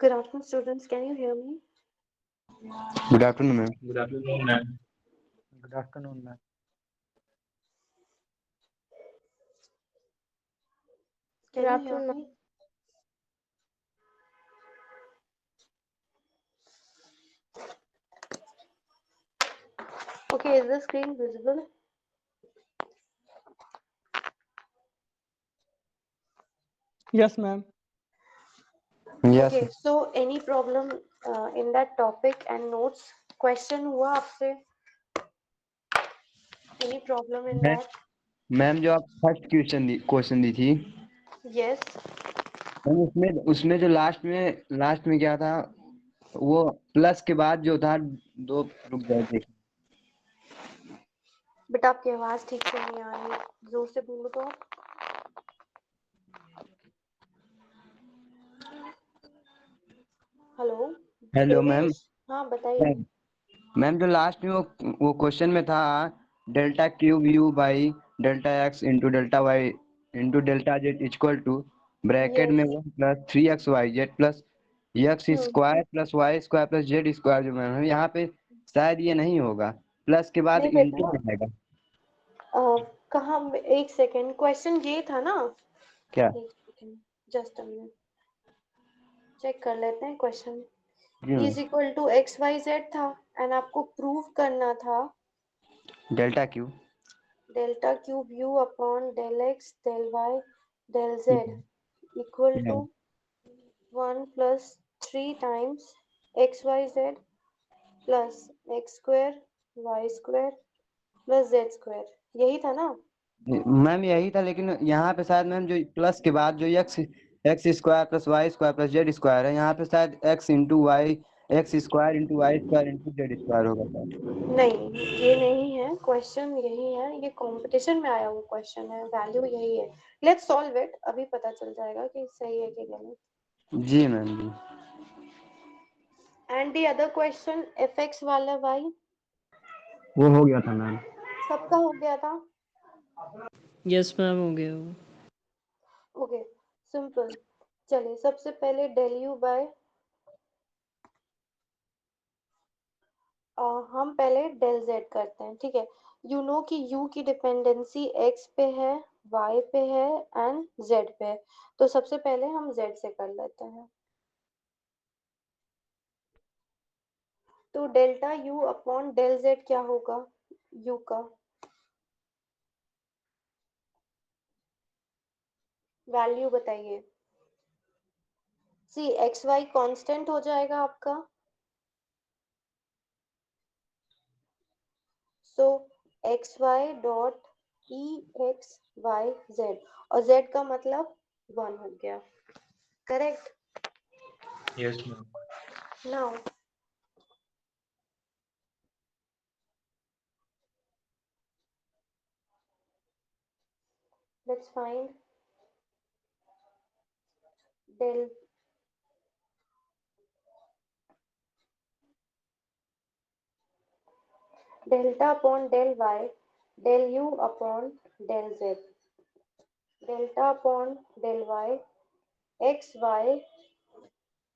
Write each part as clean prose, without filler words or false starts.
Good afternoon, students. Can you hear me? Good afternoon, ma'am. Good afternoon, ma'am. Good afternoon, ma'am. Can Good you hear afternoon. me? Okay, is the screen visible? Yes, ma'am. Yes, Okay, so any problem in that topic and notes? Question हुआ आपसे? Any problem in ma'am that? Ma'am जो आप first question दी थी, Yes. Ma'am उसमें जो last में क्या था, वो प्लस के बाद जो था दो, रुक जाए देखिए। बेटा आपकी आवाज ठीक से नहीं आ रही, जोर से बोलो तो। Hello hello ma'am. देवेश, हाँ बताइए। मैम जो लास्ट में वो क्वेश्चन में था, delta cube u by delta x into delta y into delta z equal to bracket में yes. 1+3xyz plus x square plus y square plus z square. जो ma'am यहाँ पे शायद ये नहीं होगा, प्लस के बाद नहीं इंटू बेटा, में आएगा कहाँ? एक सेकेंड, क्वेश्चन ये था ना? क्या? एक second, just a minute, check कर लेते हैं क्वेश्चन। जी ma'am. Is equal to x y z था एंड आपको प्रूव करना था delta q delta cube u upon del x del y del z equal to 1+3 times x y z plus x square y square plus z square, यही था ना? Ma'am यही था, लेकिन यहाँ पे शायद मैम जो प्लस के बाद जो x x square plus y square plus z square है, यहाँ पे शायद x into y x square into y square into z square होगा शायद। नहीं, ये नहीं है क्वेश्चन, यही है, ये कंपटीशन में आया हुआ क्वेश्चन है, वैल्यू यही है। लेट्स सॉल्व इट, अभी पता चल जाएगा कि सही है कि गलत। जी मैम जी। And the other question F x वाला वाई, वो हो गया था मैम। सबका हो गया था? यस मैम, हो गया वो। Okay, simple. चलिए सबसे पहले डेल यू बाय, हम पहले डेल जेड करते हैं, ठीक है? यू नो कि यू की डिपेंडेंसी एक्स पे है, वाई पे है एंड जेड पे है, तो सबसे पहले हम जेड से कर लेते हैं। तो delta u upon del z क्या होगा यू का? वैल्यू बताइए। सी एक्स वाई कांस्टेंट हो जाएगा आपका, so x y dot e x y z, और जेड का मतलब 1 हो गया, correct? Yes, ma'am. Now let's find del delta upon del y del u upon del z, delta upon del y x y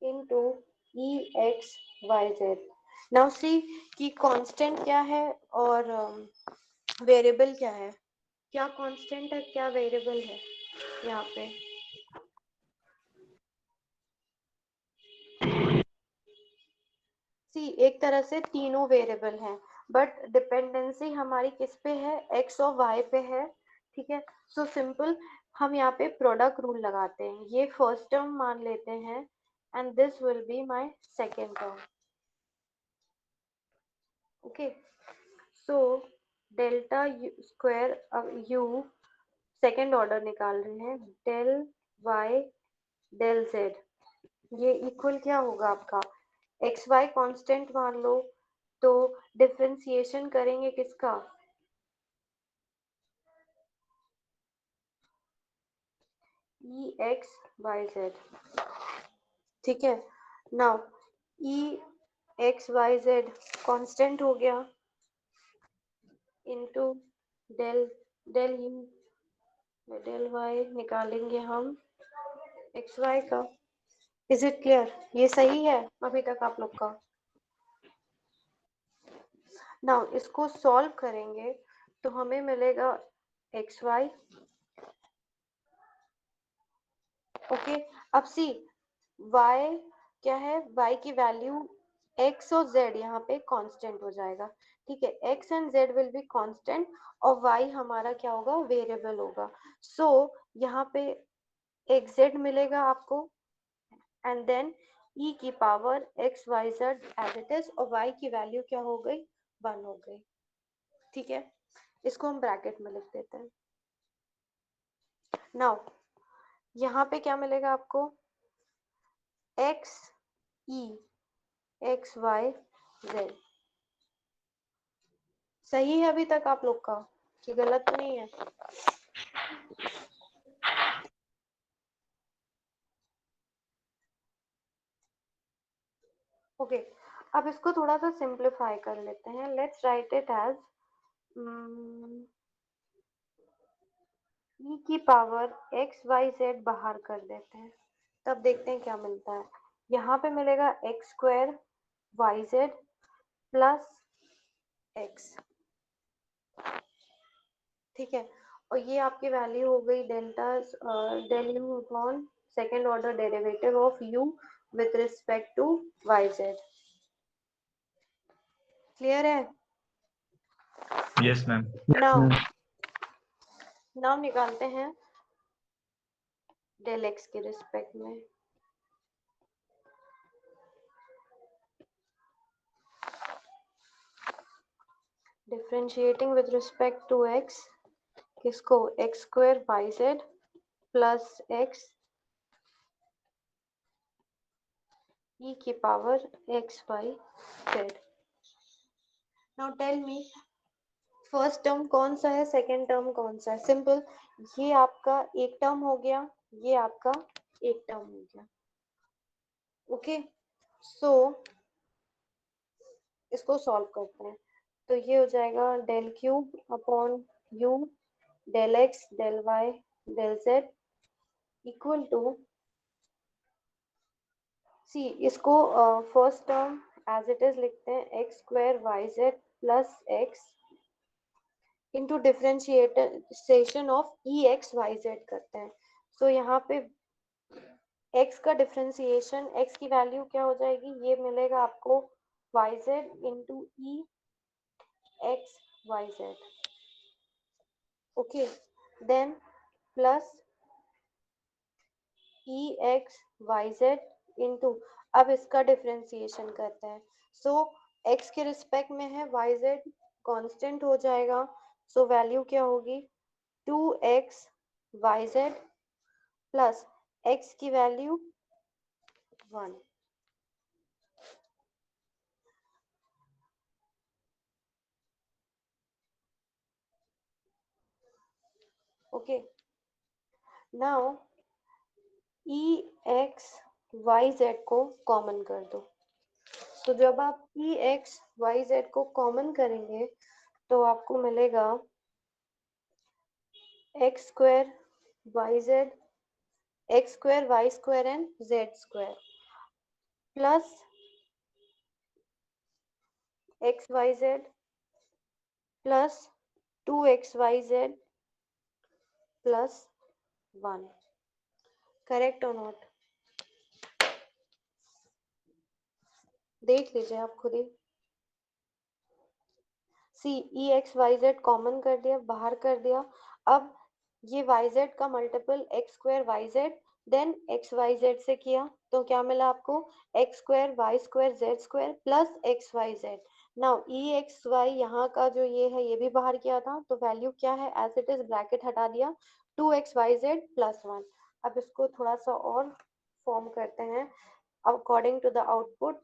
into e x y z। Now see कि constant क्या है और variable क्या है, क्या constant है क्या variable है यहाँ पे? सी एक तरह से तीनों वेरिएबल हैं, बट डिपेंडेंसी हमारी किस पे है? एक्स और वाई पे है, ठीक है? सो सिंपल, हम यहाँ पे प्रोडक्ट रूल लगाते हैं, ये फर्स्ट टर्म मान लेते हैं and this will be my second term. Okay, so delta square you second order निकाल रहे हैं, डेल वाई डेल जेड, ये इक्वल क्या होगा आपका? एक्स वाई कांस्टेंट मान लो, तो डिफरेंशिएशन करेंगे किसका? ई एक्स वाई जेड, ठीक है? Now e x y z constant हो गया into del del u del y निकालेंगे हम एक्स वाई का, इज इट क्लियर? ये सही है अभी तक आप लोग का? नाउ इसको सॉल्व करेंगे तो हमें मिलेगा एक्स वाई। ओके, अब सी y क्या है, y की वैल्यू x और z यहाँ पे कांस्टेंट हो जाएगा। ठीक है, x and z will be constant और y हमारा क्या होगा, वेरिएबल होगा। सो यहाँ पे एक z मिलेगा आपको एंड देन e की power x y z as it is, और y की वैल्यू क्या हो गई, 1 हो गई। ठीक है, इसको हम ब्रैकेट में लिख देते हैं। नाउ यहाँ पे क्या मिलेगा आपको, x e x y z। सही है अभी तक आप लोग का कि गलत तो नहीं है? ओके, अब इसको थोड़ा सा सिंप्लीफाई कर लेते हैं। Let's write it as e की पावर x y z बाहर कर देते हैं, तब देखते हैं क्या मिलता है। यहाँ पे मिलेगा x square y z plus x. ठीक है, और ये आपकी वैल्यू हो गई delta del u upon second order derivative of u with respect to y z. Clear है? Yes, ma'am. नाउ नाउ निकालते हैं डेल एक्स के रिस्पेक्ट में। Differentiating with respect to x, किसको, x square y z plus x e की power x y z. Now tell me, first term कौन सा है, सेकेंड टर्म कौन सा है? सिंपल, ये आपका एक टर्म हो गया, ये आपका एक टर्म हो गया। ओके, सो इसको सॉल्व करते हैं तो ये हो जाएगा del cube upon u del x del y del z equal to, see इसको first term as it is लिखते हैं, x square y z plus x into differentiation of e x y z करते हैं। सो यहाँ पे x का differentiation, x की value क्या हो जाएगी, ये मिलेगा आपको y z into e x y z. Okay, then plus e x y z into, अब इसका डिफरेंशिएशन करते हैं। सो x के रिस्पेक्ट में है, वाई जेड कॉन्स्टेंट हो जाएगा। सो वैल्यू क्या होगी, 2x y z plus x की value 1। Okay, now e x y z को कॉमन कर दो। तो जब आप ई एक्स वाई जेड को कॉमन करेंगे तो आपको मिलेगा x square y z, x square y square and z square plus x y z plus 2xyz plus 1। Correct और नॉट? देख लीजिए आप खुद ही। See e x y z common कर दिया, बाहर कर दिया। अब ये वाई जेड का multiple x square y z then x y z से किया तो क्या मिला आपको, x square y square z square plus x y z. Now e x y यहाँ का जो ये है ये भी बाहर किया था तो वैल्यू क्या है, एज इट इज ब्रैकेट हटा दिया, 2xyz प्लस 1। अब इसको थोड़ा सा और फॉर्म करते हैं according to the output,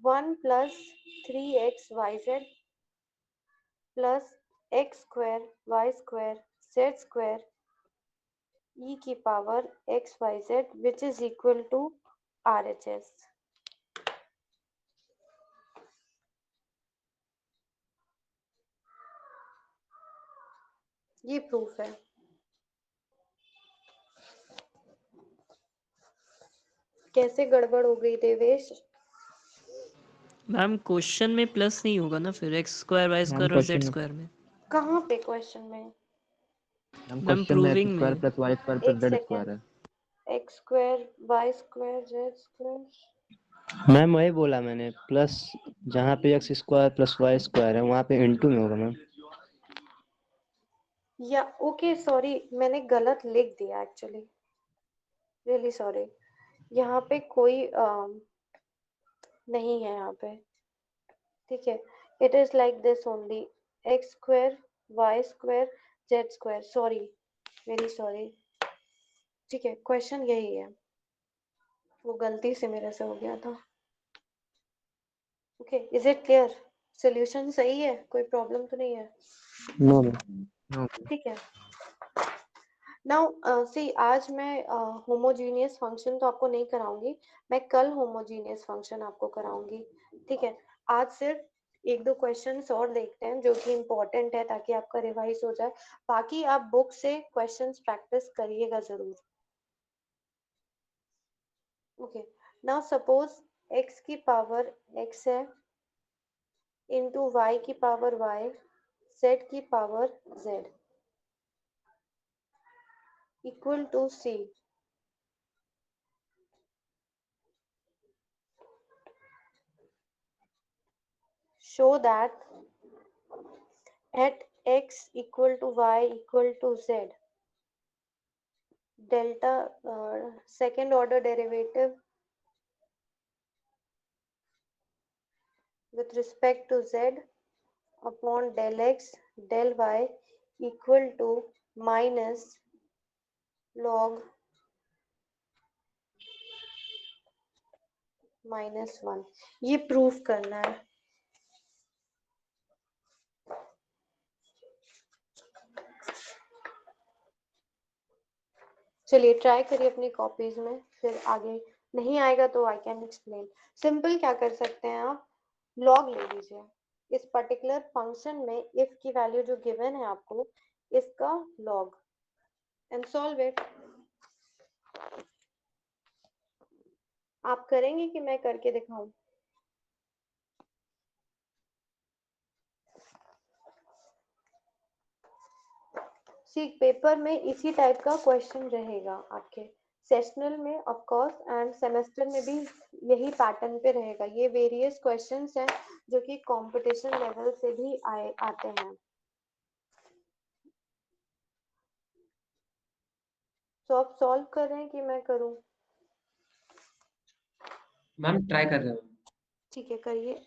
1 plus 3xyz plus x square y square z square e की power x y z which is equal to R H S. ये प्रूफ है। कैसे गड़बड़ हो गई देवेश? मैम क्वेश्चन में प्लस नहीं होगा ना फिर एक्स स्क्वायर वाई स्क्वायर और जेड स्क्वायर में। कहाँ पे क्वेश्चन में? मैम मैम क्वेश्चन में एक्स प्रूविंग स्क्वायर में। प्लस वाई स्क्वायर प्लस एक जेड स्क्वायर सेकेंड, है। X square y square z square. Ma'am वही बोला मैंने, प्लस जहाँ पे x square plus y square है वहाँ पे इंटू में होगा मैम। या ओके सॉरी, मैंने गलत लिख दिया एक्चुअली, रियली सॉरी। यहाँ पे कोई नहीं है यहाँ पे, ठीक है। It is like this only, x square y square z square, sorry very sorry, ठीक है। क्वेश्चन यही है, वो गलती से मेरे से हो गया था। Okay, is it clear? Solution सही है, कोई प्रॉब्लम तो नहीं है? No ma'am. ठीक है। नाउ सी, आज मैं होमोजीनियस फंक्शन तो आपको नहीं कराऊंगी, मैं कल होमोजीनियस फंक्शन आपको कराऊंगी, ठीक है। आज सिर्फ एक दो क्वेश्चंस और देखते हैं जो कि इम्पोर्टेंट है, ताकि आपका रिवाइज हो जाए। बाकी आप बुक से क्वेश्चंस प्रैक्टिस करिएगा जरूर। ओके, नाउ सपोज x की पावर x है इंटू y की पावर y, z की power z equal to c। show that at x equal to y equal to z, delta second order derivative with respect to z upon del x del y equal to minus log -1। ये proof करना है। चलिए try करिए अपनी copies में, फिर आगे नहीं आएगा तो आई कैन एक्सप्लेन। सिंपल क्या कर सकते हैं आप, लॉग ले लीजिए इस पर्टिकुलर फंक्शन में, इफ की वैल्यू जो गिवन है आपको, इसका लॉग एंड सॉल्व इट। आप करेंगे कि मैं करके दिखाऊं? सी, पेपर में इसी टाइप का क्वेश्चन रहेगा आपके, सेशनल में ऑफ कोर्स, एंड सेमेस्टर में भी यही पैटर्न पे रहेगा। ये वेरियस क्वेश्चंस हैं जो कि कंपटीशन लेवल से भी आते हैं। तो आप सॉल्व कर रहे हैं कि मैं करूं? मैम ट्राई कर रहे हो। ठीक है, करिए।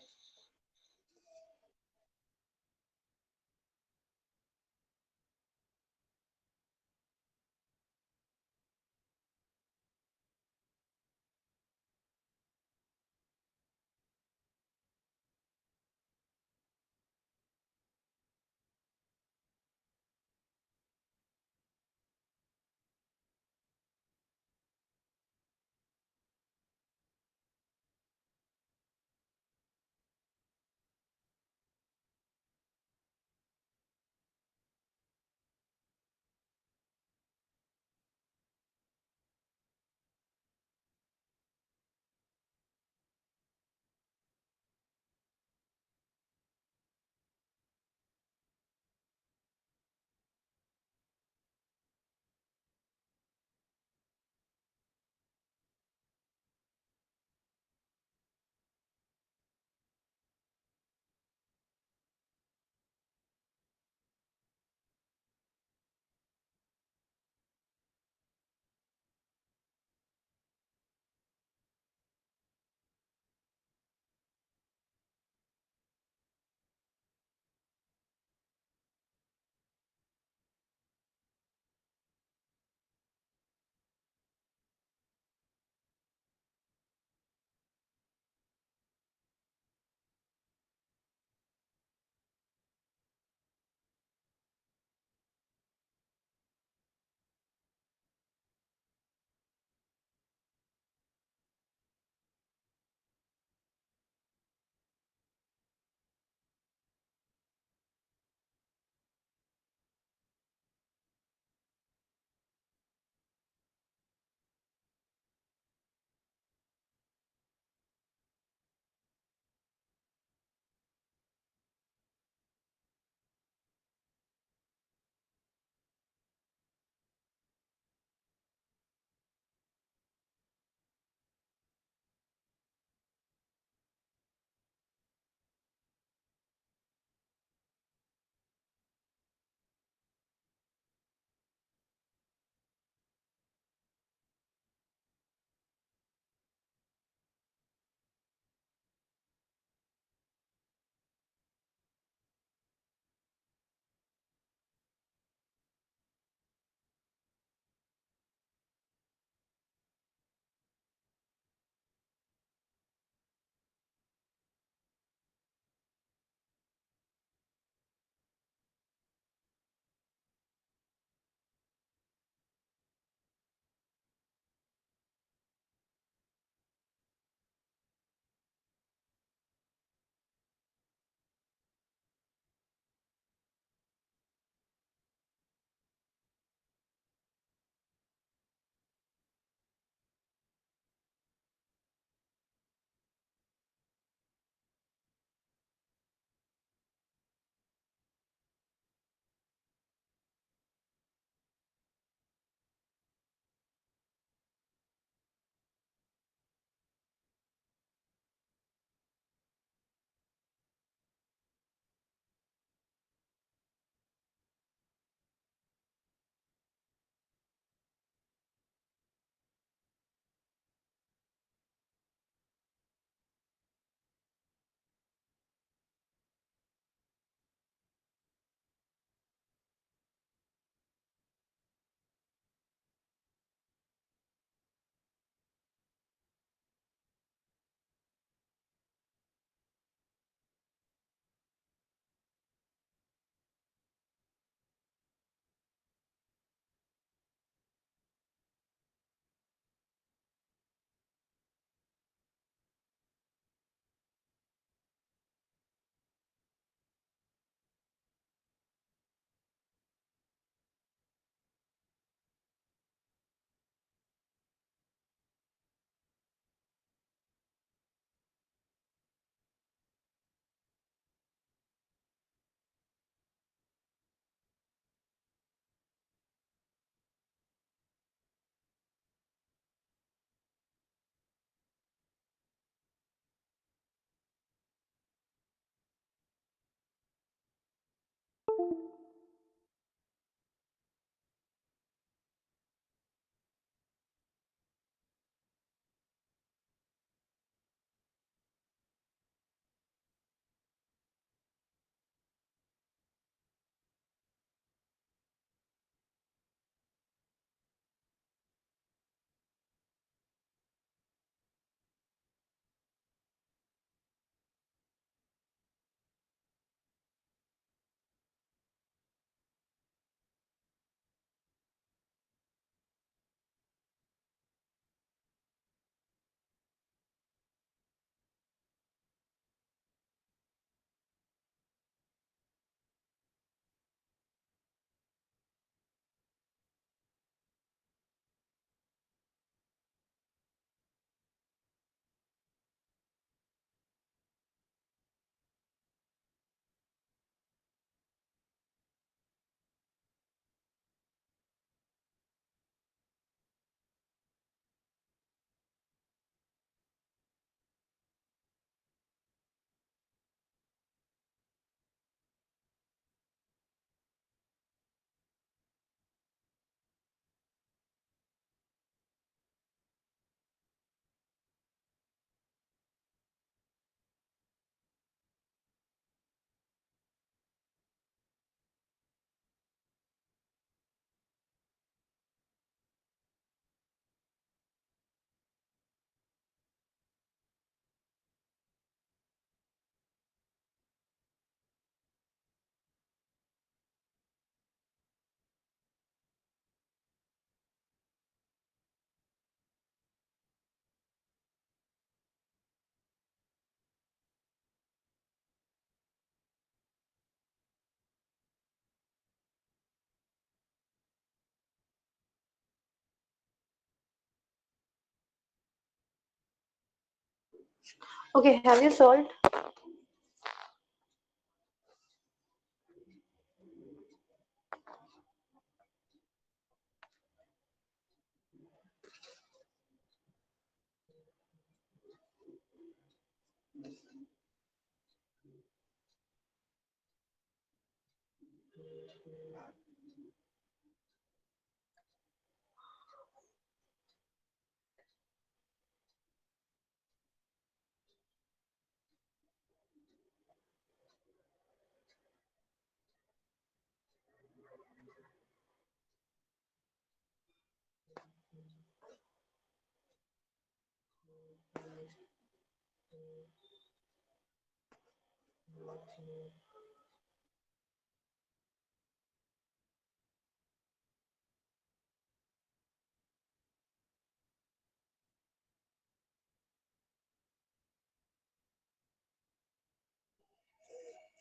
Okay, have you solved?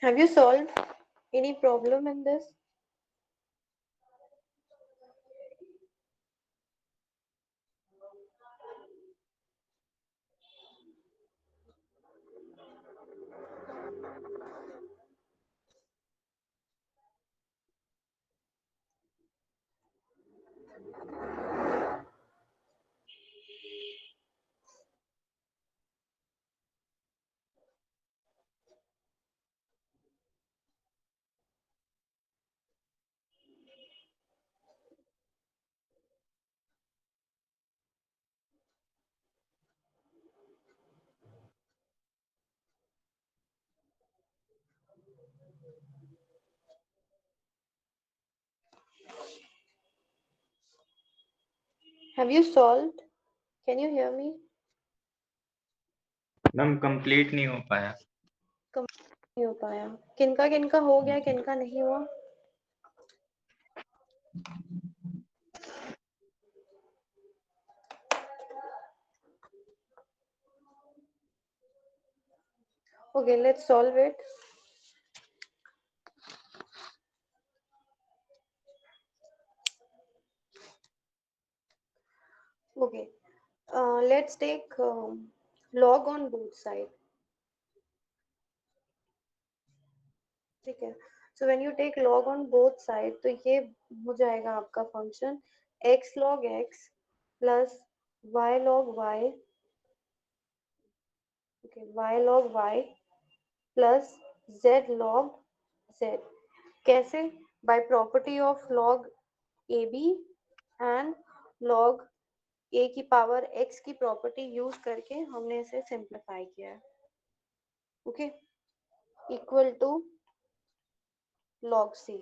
Have you solved any problem in this? Have you solved? Can you hear me? Ma'am complete नहीं हो पाया। नहीं हो पाया। किनका हो गया, किनका नहीं हुआ? Okay, let's solve it. Okay, let's take log on both sides. ठीक है, so when you take log on both sides, तो ये हो जाएगा आपका function x log x plus y log y, okay, y log y plus z log z. कैसे? By property of log ab and log a की power x की property use करके हमने इसे सिंप्लीफाई किया है। Okay, equal to log c।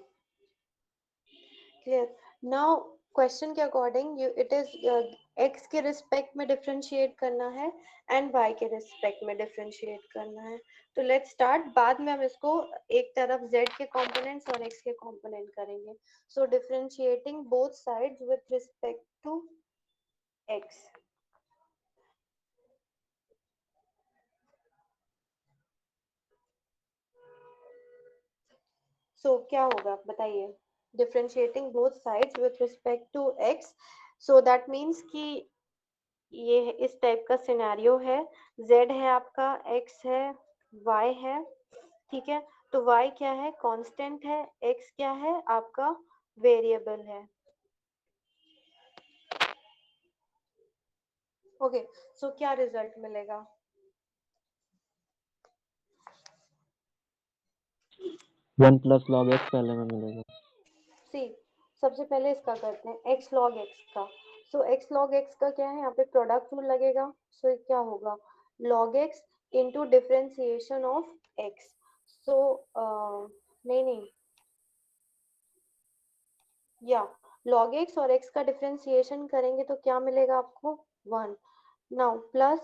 Clear? Now question के according it is x के रिस्पेक्ट में डिफरेंशिएट करना है एंड y के रिस्पेक्ट में डिफरेंशिएट करना है। तो लेट्स स्टार्ट। बाद में हम इसको एक तरफ z के कंपोनेंट्स और x के कंपोनेंट करेंगे। So differentiating both sides with respect to x। So क्या होगा बताइए? Differentiating both sides with respect to x, so that means कि ये इस टाइप का सिनेरियो है। z है आपका, x है, y है, ठीक है। तो y क्या है? कांस्टेंट है। x क्या है? आपका वेरिएबल है। ओके, सो क्या रिजल्ट मिलेगा? 1 प्लस लॉग एक्स पहले में मिलेगा। सी, सबसे पहले इसका करते हैं x log x का। सो x log x का क्या है? यहाँ पे प्रोडक्ट रूल लगेगा। सो क्या होगा? log x into differentiation of x। सो नहीं, या log x और x का डिफरेंशिएशन करेंगे तो क्या मिलेगा आपको? 1। नाउ प्लस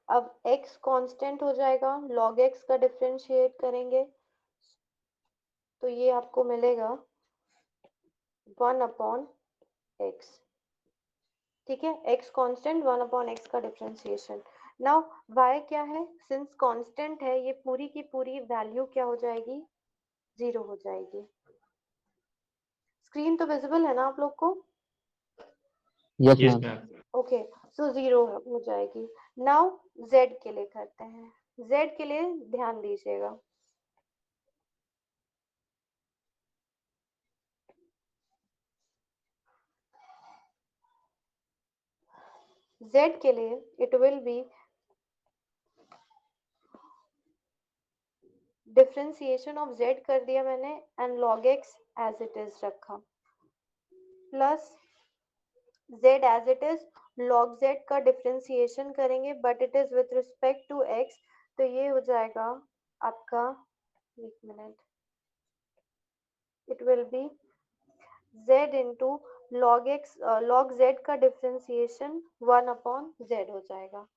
अब x कांस्टेंट हो जाएगा, log x का डिफरेंशिएट करेंगे तो ये आपको मिलेगा 1/x। ठीक है, x कांस्टेंट, 1/x का डिफरेंशिएशन। नाउ y क्या है? सिंस कांस्टेंट है, ये पूरी की पूरी वैल्यू क्या हो जाएगी? 0 हो जाएगी। स्क्रीन तो विजिबल है ना आप लोग को? Yes yes ma'am. Ma'am. Okay, so 0 हो जाएगी। नाउ z के लिए करते हैं। z के लिए ध्यान दीजिएगा। z के लिए it will be differentiation of z कर दिया मैंने and log x as it is रखा, plus z as it is log z का डिफरेंशिएशन करेंगे but it is with respect to x, तो ये हो जाएगा आपका, एक minute, it will be z into log x, log z का डिफरेंशिएशन 1 अपॉन z हो जाएगा,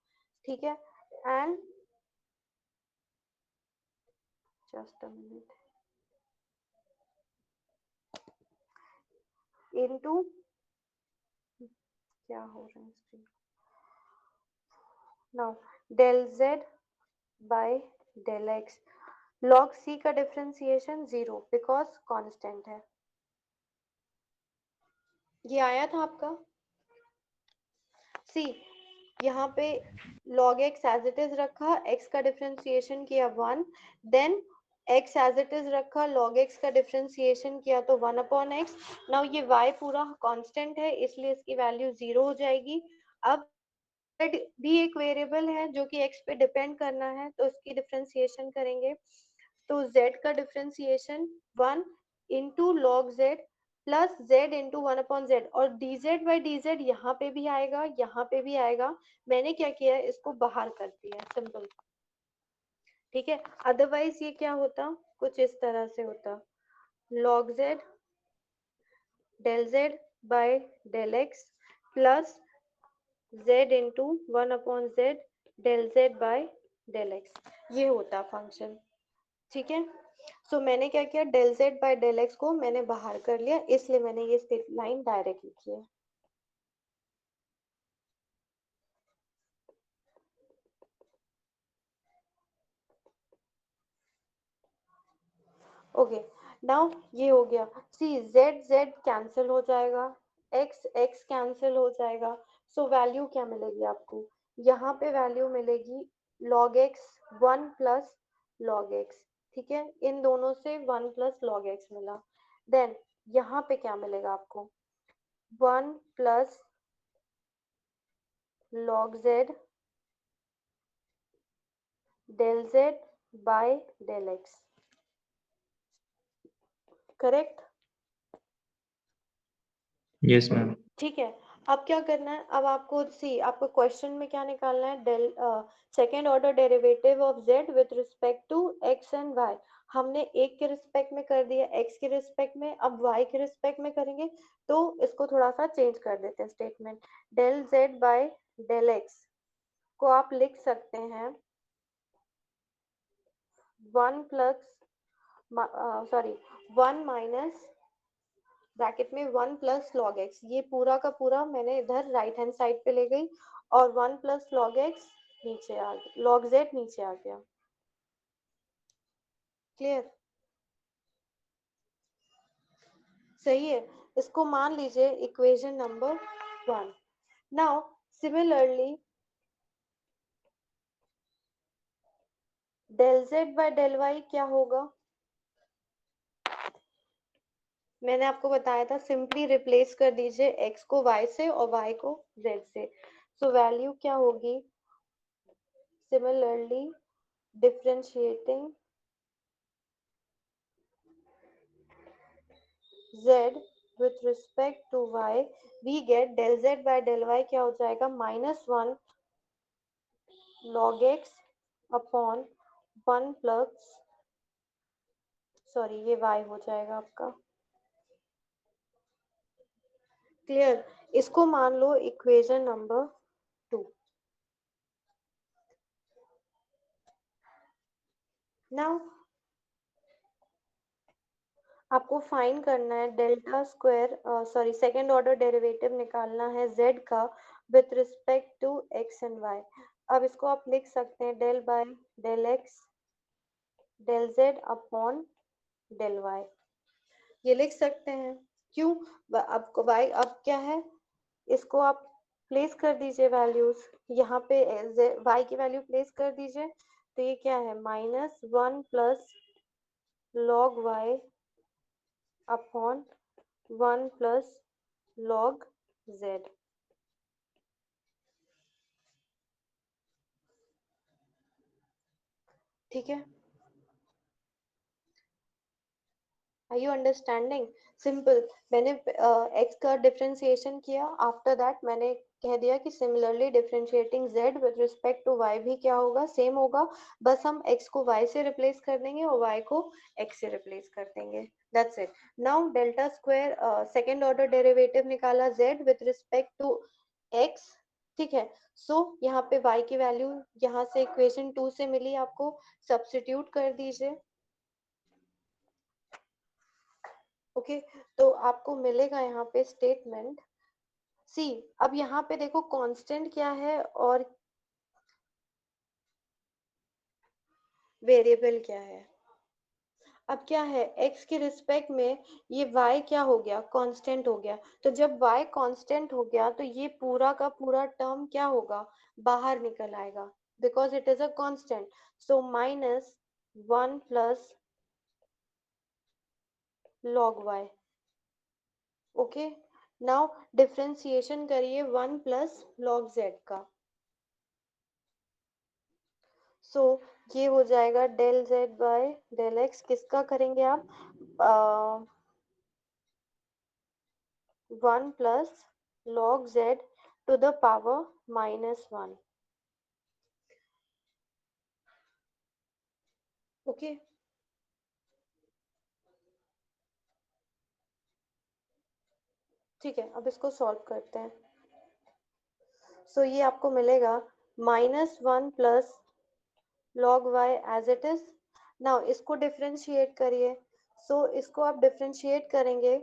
ठीक है। And just a minute, into, क्या हो रहा है screen, now del z by del x, log c का डिफरेंशिएशन 0 बिकॉज कांस्टेंट है। ये आया था आपका सी, यहाँ पे log x as it is रखा, x का डिफरेंशिएशन किया 1, then x as it is रखा, log x का डिफरेंशिएशन किया तो 1 अपॉन x। नाउ ये y पूरा कांस्टेंट है इसलिए इसकी वैल्यू 0 हो जाएगी। अब z भी एक वेरिएबल है जो कि x पे डिपेंड करना है, तो इसकी डिफरेंशिएशन करेंगे तो z का differentiation 1 into log z plus z into 1 upon z, और dz बाई dz यहाँ पे भी आएगा, यहाँ पे भी आएगा। मैंने क्या किया है, इसको बाहर कर दिया, सिंपल, ठीक है। अदरवाइज ये क्या होता, कुछ इस तरह से होता, log z del z by del x plus z into 1 upon z del z by del x, ये होता फंक्शन, ठीक है। सो मैंने क्या किया, del z by del x को मैंने बाहर कर लिया, इसलिए मैंने ये स्ट्रेट लाइन डायरेक्ट लिखी है। ओके, नाउ ये हो गया। सी z z कैंसिल हो जाएगा, x x कैंसिल हो जाएगा, सो वैल्यू क्या मिलेगी आपको, यहाँ पे वैल्यू मिलेगी log x 1 plus log x, ठीक है। इन दोनों से 1 प्लस log x मिला, देन यहाँ पे क्या मिलेगा आपको, 1 plus log z del z by del x, correct, yes ma'am. ठीक है। अब क्या करना है, अब आपको सी, आपको क्वेश्चन में क्या निकालना है, del second order derivative of z with respect to x and y। हमने एक के रिस्पेक्ट में कर दिया, x के रिस्पेक्ट में, अब y के रिस्पेक्ट में करेंगे, तो इसको थोड़ा सा चेंज कर देते हैं statement. Del z by del x को आप लिख सकते हैं 1 प्लस, सॉरी 1 माइनस ब्रैकेट में 1 प्लस लॉग एक्स, ये पूरा का पूरा मैंने इधर राइट हैंड साइड पे ले गई, और 1 प्लस लॉग एक्स नीचे आ गया, लॉग जेड नीचे आ गया, क्लियर, सही है। इसको मान लीजिए equation number 1। Now similarly del z by del y क्या होगा, मैंने आपको बताया था, सिंपली रिप्लेस कर दीजिए x को y से और y को z से, सो वैल्यू क्या होगी, similarly differentiating z with respect to y, we get del z by del y क्या हो जाएगा, -1 log x upon 1 plus, sorry ये y हो जाएगा आपका, क्लियर। इसको मान लो इक्वेशन नंबर 2। नाउ आपको फाइंड करना है delta square, sorry second order derivative निकालना है z का with respect to x and y। अब इसको आप लिख सकते हैं del by del x del z upon del y, ये लिख सकते हैं, क्यों, अब y अब क्या है, इसको आप प्लेस कर दीजिए वैल्यूज, यहाँ पे y की वैल्यू प्लेस कर दीजिए, तो ये क्या है -1 plus log y upon 1 plus log z। ठीक है, आर यू अंडरस्टैंडिंग? सिंपल, मैंने x का डिफरेंशिएशन किया, आफ्टर दैट मैंने कह दिया कि similarly differentiating z with respect to y भी क्या होगा, सेम होगा, बस हम x को y से रिप्लेस कर देंगे और y को x से रिप्लेस कर देंगे। That's it. Now delta square second order derivative निकाला z with respect to x। ठीक है, सो यहाँ पे y की वैल्यू यहाँ से इक्वेशन 2 से मिली आपको, सब्स्टिट्यूट कर दीजिए। ओके, तो आपको मिलेगा यहाँ पे स्टेटमेंट सी। अब यहाँ पे देखो कांस्टेंट क्या है और वेरिएबल क्या है। अब क्या है, x के रिस्पेक्ट में ये y क्या हो गया, कांस्टेंट हो गया, तो जब y कांस्टेंट हो गया तो ये पूरा का पूरा टर्म क्या होगा, बाहर निकल आएगा, because it is a constant. So -1 plus log y। Okay, now differentiation करिए 1 प्लस log z का, सो ये हो जाएगा del z by del x। किसका करेंगे आप, 1 plus log z to the power -1। Okay, ठीक है, अब इसको सॉल्व करते हैं। सो ये आपको मिलेगा -1 plus log y as it is. Now इसको डिफरेंशिएट करिए, सो इसको आप डिफरेंशिएट करेंगे,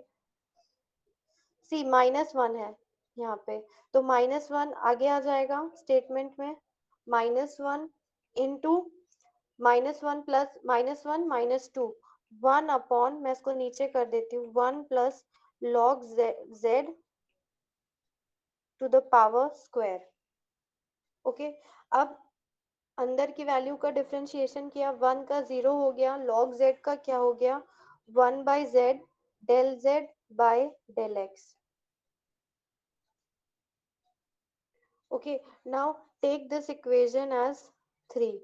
सी -1 है यहाँ पे, तो -1 आगे आ जाएगा स्टेटमेंट में, -1 इंटू -1 प्लस -1 -2 1 अपॉन, मैं इसको नीचे कर देती हूँ, 1 plus log z to the power square. Okay, अब अंदर की वैल्यू का डिफरेंशिएशन किया, 1 का 0 हो गया, log z का क्या हो गया, 1 by z del z by del x। Okay, now take this equation as 3।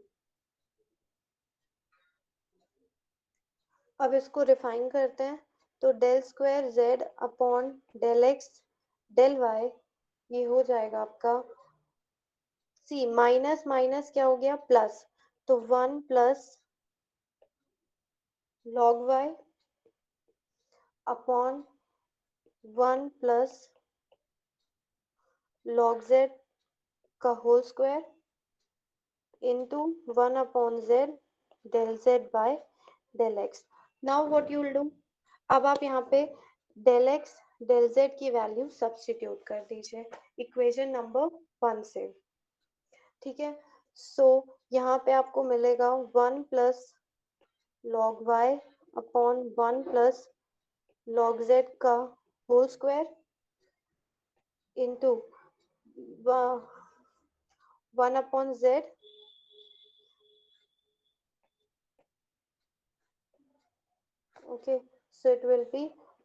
अब इसको रिफाइन करते हैं, तो del square z upon del x del y, ये हो जाएगा आपका, सी माइनस माइनस क्या हो गया प्लस, तो 1 plus log y upon 1 plus log z का whole square into 1 upon z del z by del x। Now what you will do, अब आप यहाँ पे डेल x डेल z की वैल्यू सब्स्टिट्यूट कर दीजिए इक्वेशन नंबर 1 से। ठीक है, सो यहाँ पे आपको मिलेगा 1 plus log y upon 1 plus log z का whole square into 1 upon z, okay, so it will be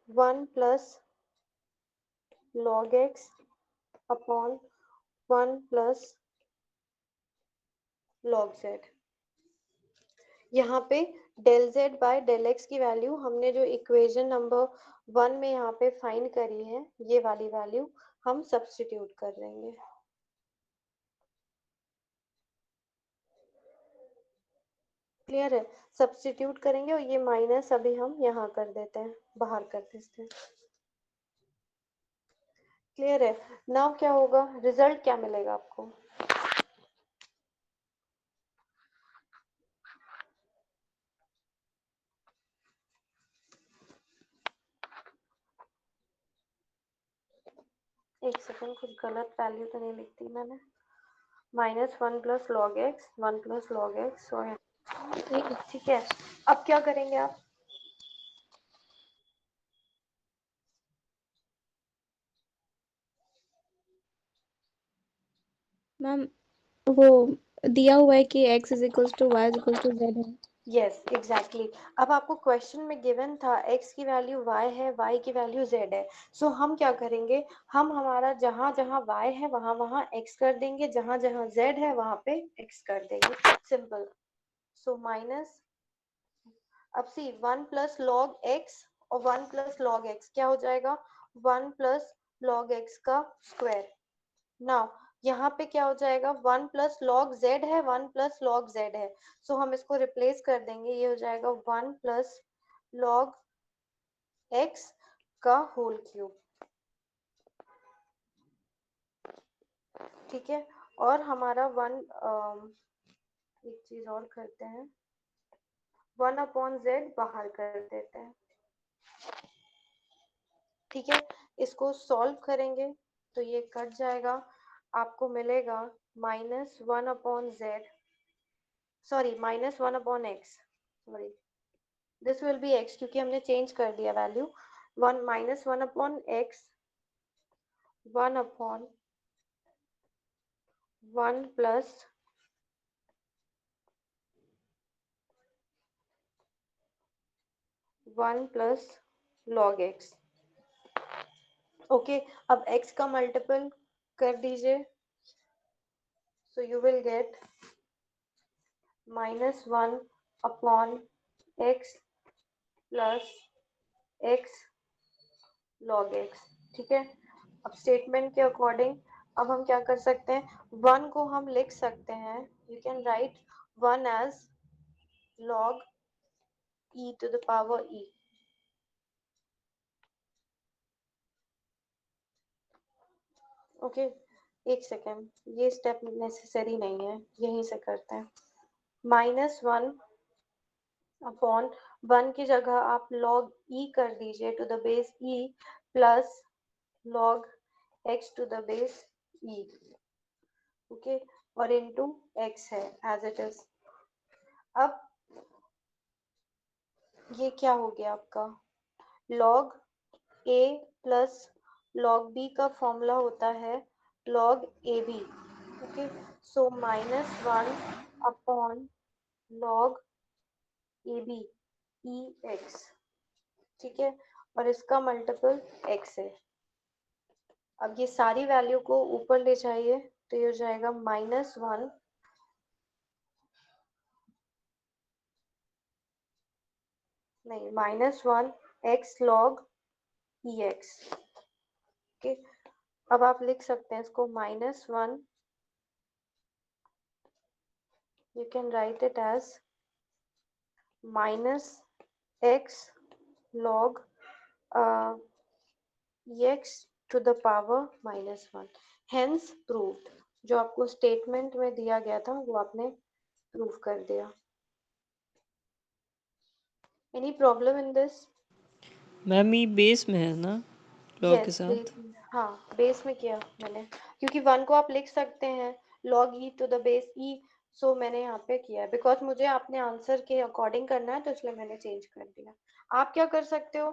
1 plus log x upon 1 plus log z। यहाँ पे del z by del x की वैल्यू हमने जो इक्वेशन नंबर 1 में यहाँ पे find करी है, ये वाली वैल्यू हम सब्स्टिट्यूट कर देंगे। क्लियर है, सब्स्टिट्यूट करेंगे और ये माइनस अभी हम यहाँ कर देते हैं, बाहर कर देते हैं। क्लियर है, नाउ क्या होगा, रिजल्ट क्या मिलेगा आपको, एक सेकंड, कुछ गलत वैल्यू तो नहीं लिखती मैंने, -1 plus log x 1 plus log x, ठीक है। अब क्या करेंगे आप, मैम वो दिया हुआ है कि x is equals to y is equals to z है। Yes exactly. अब आपको क्वेश्चन में गिवन था x की वैल्यू y है, y की वैल्यू z है। सो हम क्या करेंगे, हम हमारा जहाँ जहाँ y है वहाँ वहाँ x कर देंगे, जहाँ जहाँ z है वहाँ पे x कर देंगे, सिंपल। सो माइनस, अब सी 1 प्लस लॉग x और 1 प्लस लॉग x क्या हो जाएगा, 1 प्लस लॉग x का स्क्वायर। नाउ यहाँ पे क्या हो जाएगा, 1 प्लस लॉग z है, 1 प्लस लॉग z है। सो हम इसको रिप्लेस कर देंगे, ये हो जाएगा 1 प्लस लॉग x का होल क्यूब। ठीक है, और हमारा एक चीज और करते हैं, 1 अपॉन z बाहर कर देते हैं। ठीक है, इसको सॉल्व करेंगे तो ये कट जाएगा, आपको मिलेगा -1 upon z, sorry -1 upon x, sorry this will be x क्योंकि हमने चेंज कर दिया value. 1 upon x 1 upon 1 plus 1 plus log x। Okay, अब x का मल्टीपल कर दीजिए, सो you will gate -1 upon x plus x log x। ठीक है, अब स्टेटमेंट के अकॉर्डिंग अब हम क्या कर सकते हैं, 1 को हम लिख सकते हैं, you can write 1 as log e to the power e। Okay, एक सेकेंड, ये स्टेप नेसेसरी नहीं है, यहीं से करते हैं। -1 अपॉन 1 की जगह आप log e कर दीजिए to the base e plus log x to the base e। Okay, और इनटू x है एज इट इज। अब ये क्या हो गया आपका, log a plus log b का फॉर्मूला होता है log ab। Okay, so -1 upon log ab ex। ठीक है, और इसका मल्टीपल x है। अब ये सारी वैल्यू को ऊपर ले जाइए तो ये हो जाएगा -1 नहीं -1 x log ex। ओके, अब आप लिख सकते हैं इसको -1, you can write it as -x log ex to the power -1, hence proved। जो आपको स्टेटमेंट में दिया गया था वो आपने प्रूव कर दिया। Any problem in this? Ma'am ये बेस में है ना लॉग के यस, साथ? हाँ बेस में किया मैंने, क्योंकि 1 को आप लिख सकते हैं log e to the base e। सो मैंने यहाँ पे किया है बिकॉज मुझे आपने आंसर के अकॉर्डिंग करना है, तो इसलिए मैंने चेंज कर दिया। आप क्या कर सकते हो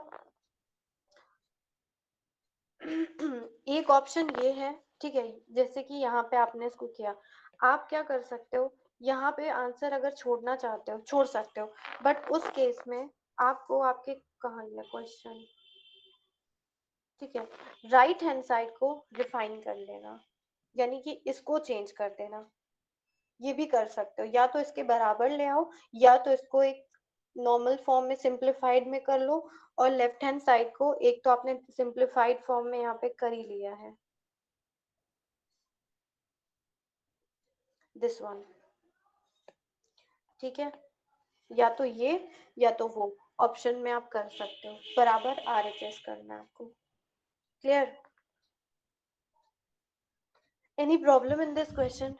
एक ऑप्शन ये है, ठीक है, जैसे कि यहाँ पे आपने इसको किया, आप क्या कर सकते हो, यहाँ पे आंसर अगर छोड़ना चाहते हो छोड़ सकते हो, बट उस केस में आपको आपके कहाँ लिया क्वेश्चन, ठीक है, राइट हैंड साइड को रिफाइन कर लेना, यानी कि इसको चेंज कर देना। ये भी कर सकते हो, या तो इसके बराबर ले आओ, या तो इसको एक नॉर्मल फॉर्म में सिंप्लीफाइड में कर लो, और लेफ्ट हैंड साइड को एक तो आपने सिंप्लीफाइड फॉर्म में यहाँ पे कर ही लिया है, दिस वन। ठीक है, या तो ये या तो वो ऑप्शन में आप कर सकते हो, बराबर RHS करना है आपको। Clear? Any problem in this question?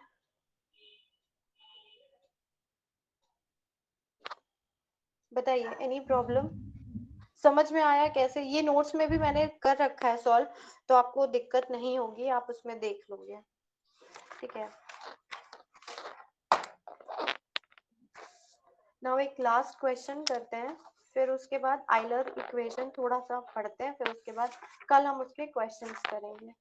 बताइए, एनी प्रॉब्लम? समझ में आया कैसे? ये नोट्स में भी मैंने कर रखा है सॉल्व, तो आपको दिक्कत नहीं होगी, आप उसमें देख लोगे। ठीक है, नाउ एक लास्ट क्वेश्चन करते हैं, फिर उसके बाद आइलर इक्वेशन थोड़ा सा पढ़ते हैं, फिर उसके बाद कल हम उसके क्वेश्चंस करेंगे।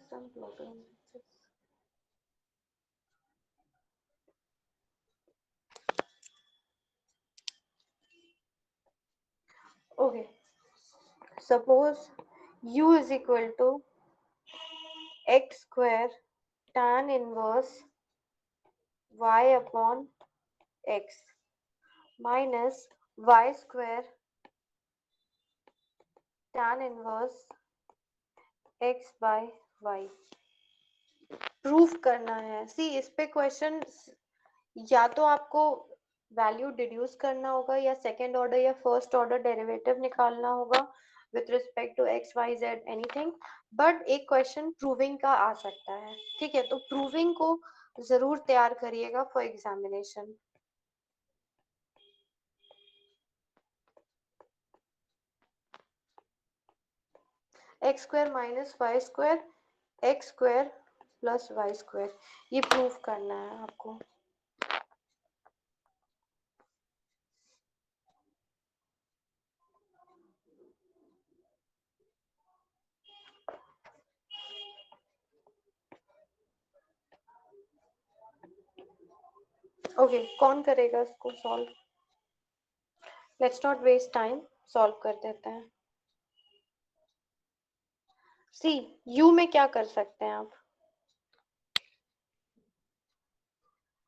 some problem. Okay, suppose u is equal to x square tan inverse y upon x minus y square tan inverse x by y proof करना है। सी इस पे क्वेश्चन या तो आपको वैल्यू डिड्यूस करना होगा या सेकेंड ऑर्डर या फर्स्ट ऑर्डर डेरिवेटिव निकालना होगा with respect to x y z anything, but एक क्वेश्चन प्रूविंग का आ सकता है। ठीक है, तो प्रूविंग को जरूर तैयार करिएगा for examination. X square minus y square x square plus y square, ये प्रूफ करना है आपको। ओके, कौन करेगा इसको solve? Let's not waste time, solve कर देते हैं। सी यू में क्या कर सकते हैं आप?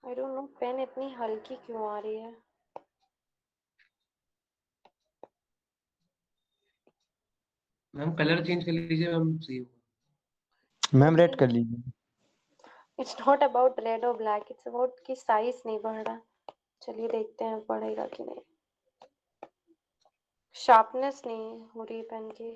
आई डोंट नो पेन इतनी हल्की क्यों आ रही है। मैम कलर चेंज कर लीजिए मैम, सही होगा। मैम रेड कर लीजिए। इट्स नॉट अबाउट रेड और ब्लैक, इट्स अबाउट कि साइज नहीं बढ़ रहा। चलिए देखते हैं बढ़ेगा कि नहीं। शार्पनेस नहीं हो रही पेन की।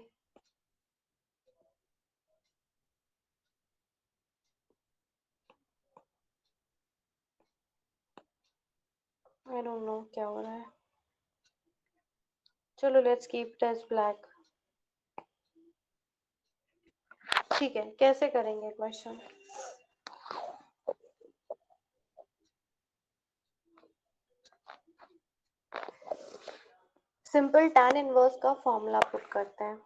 आई डोंट नो क्या हो रहा है। चलो let's keep it as black. ठीक है, कैसे करेंगे क्वेश्चन? सिंपल tan इनवर्स का फॉर्मूला पुट करते हैं।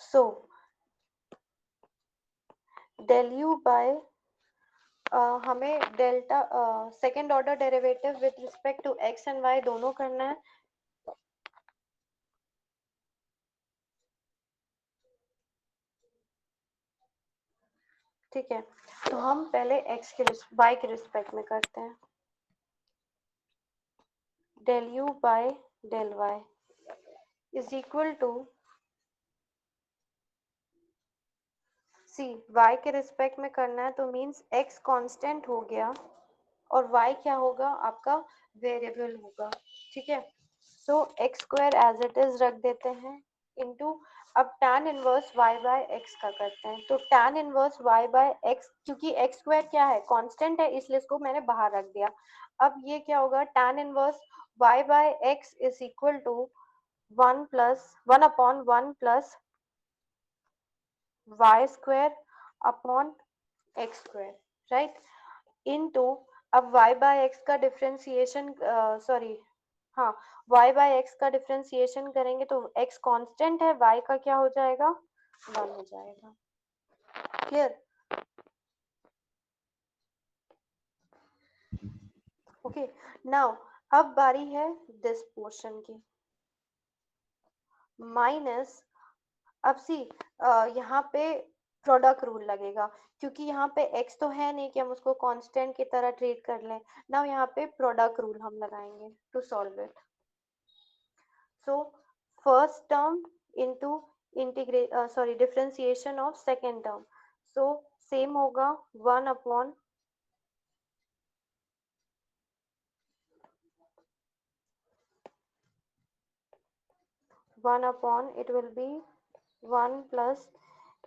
सो del u बाय हमें delta second order derivative with respect to x and y दोनों करना है। ठीक है, तो हम पहले एक्स के वाई के रिस्पेक्ट में करते हैं। del u bye del y is equal to c y के रिस्पेक्ट में करना है तो मींस x कांस्टेंट हो गया और y क्या होगा आपका वेरिएबल होगा। ठीक है, so x square as it is रख देते हैं इनटू अब tan inverse y by x का करते हैं। तो tan inverse y by x, क्योंकि x स्क्वायर क्या है कांस्टेंट है इसलिए इसको मैंने बाहर रख दिया। अब ये क्या होगा tan inverse y by x is equal to 1 upon 1 plus y square upon x square, right, into अब y बाय x का डिफरेंशिएशन सॉरी हाँ y बाय x का डिफरेंशिएशन करेंगे तो x कांस्टेंट है, y का क्या हो जाएगा 1 हो जाएगा। क्लियर? ओके, नाउ अब बारी है दिस पोर्शन की माइनस। अब सी यहाँ पे प्रोडक्ट रूल लगेगा क्योंकि यहाँ पे x तो है नहीं कि हम उसको कांस्टेंट की तरह ट्रीट कर लें ना, यहाँ पे प्रोडक्ट रूल हम लगाएंगे टू सॉल्व इट। So first term into integrate differentiation of second term, so same होगा 1 upon it will be 1 plus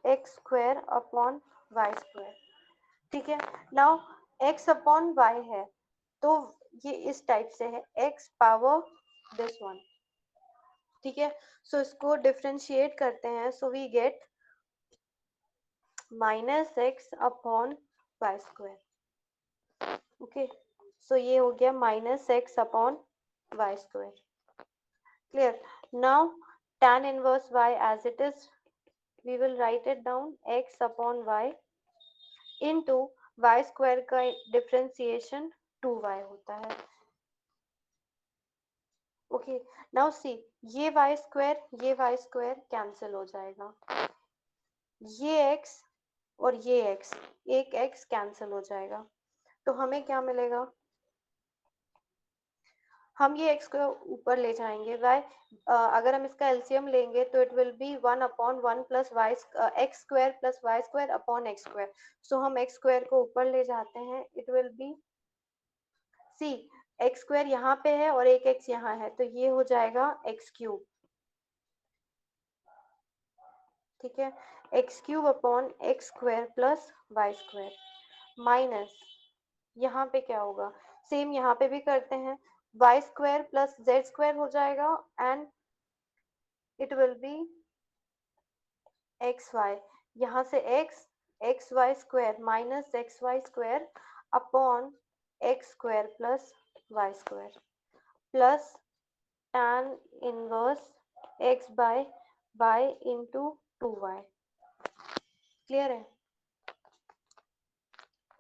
x square upon y square। ठीक है, नाउ x अपॉन y है तो ये इस टाइप से है x पावर दिस वन। ठीक है, सो इसको डिफरेंशिएट करते हैं so we get minus x upon y square. Okay, so ये हो गया minus x upon y square. Clear? Now tan inverse y as it is, we will write it down x upon y into y square का differentiation 2y होता है. Okay, now see, ये y square cancel हो जाएगा, ये x और ये x, एक x कैंसिल हो जाएगा, तो हमें क्या मिलेगा? हम ये x को ऊपर ले जाएंगे, y अगर हम इसका एलसीएम लेंगे तो it will be 1/1 plus y x square plus y square upon x square. So हम एक्स स्क्वायर को ऊपर ले जाते हैं, it will be see x square यहाँ पे है और एक x यहाँ है, तो ये हो जाएगा एक्स क्यूब. ठीक है, x cube upon x square plus y square minus, यहाँ पे क्या होगा, सेम यहाँ पे भी करते हैं, y square plus z square हो जाएगा and it will be x y, यहाँ से x y square minus x y square upon x square plus y square plus tan inverse x by y into 2y. Clear है?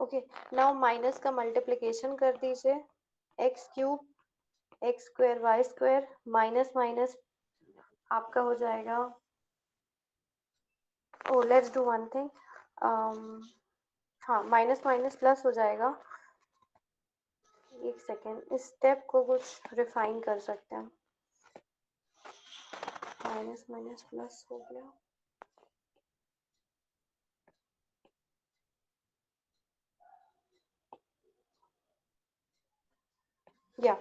Okay, now minus का multiplication कर दीजिए, x cube x square y square minus minus आपका हो जाएगा, oh let's do one thing, हाँ minus minus plus हो जाएगा. एक सेकेंड, इस स्टेप को कुछ रिफाइन कर सकते हैं. माइनस माइनस प्लस हो गया, या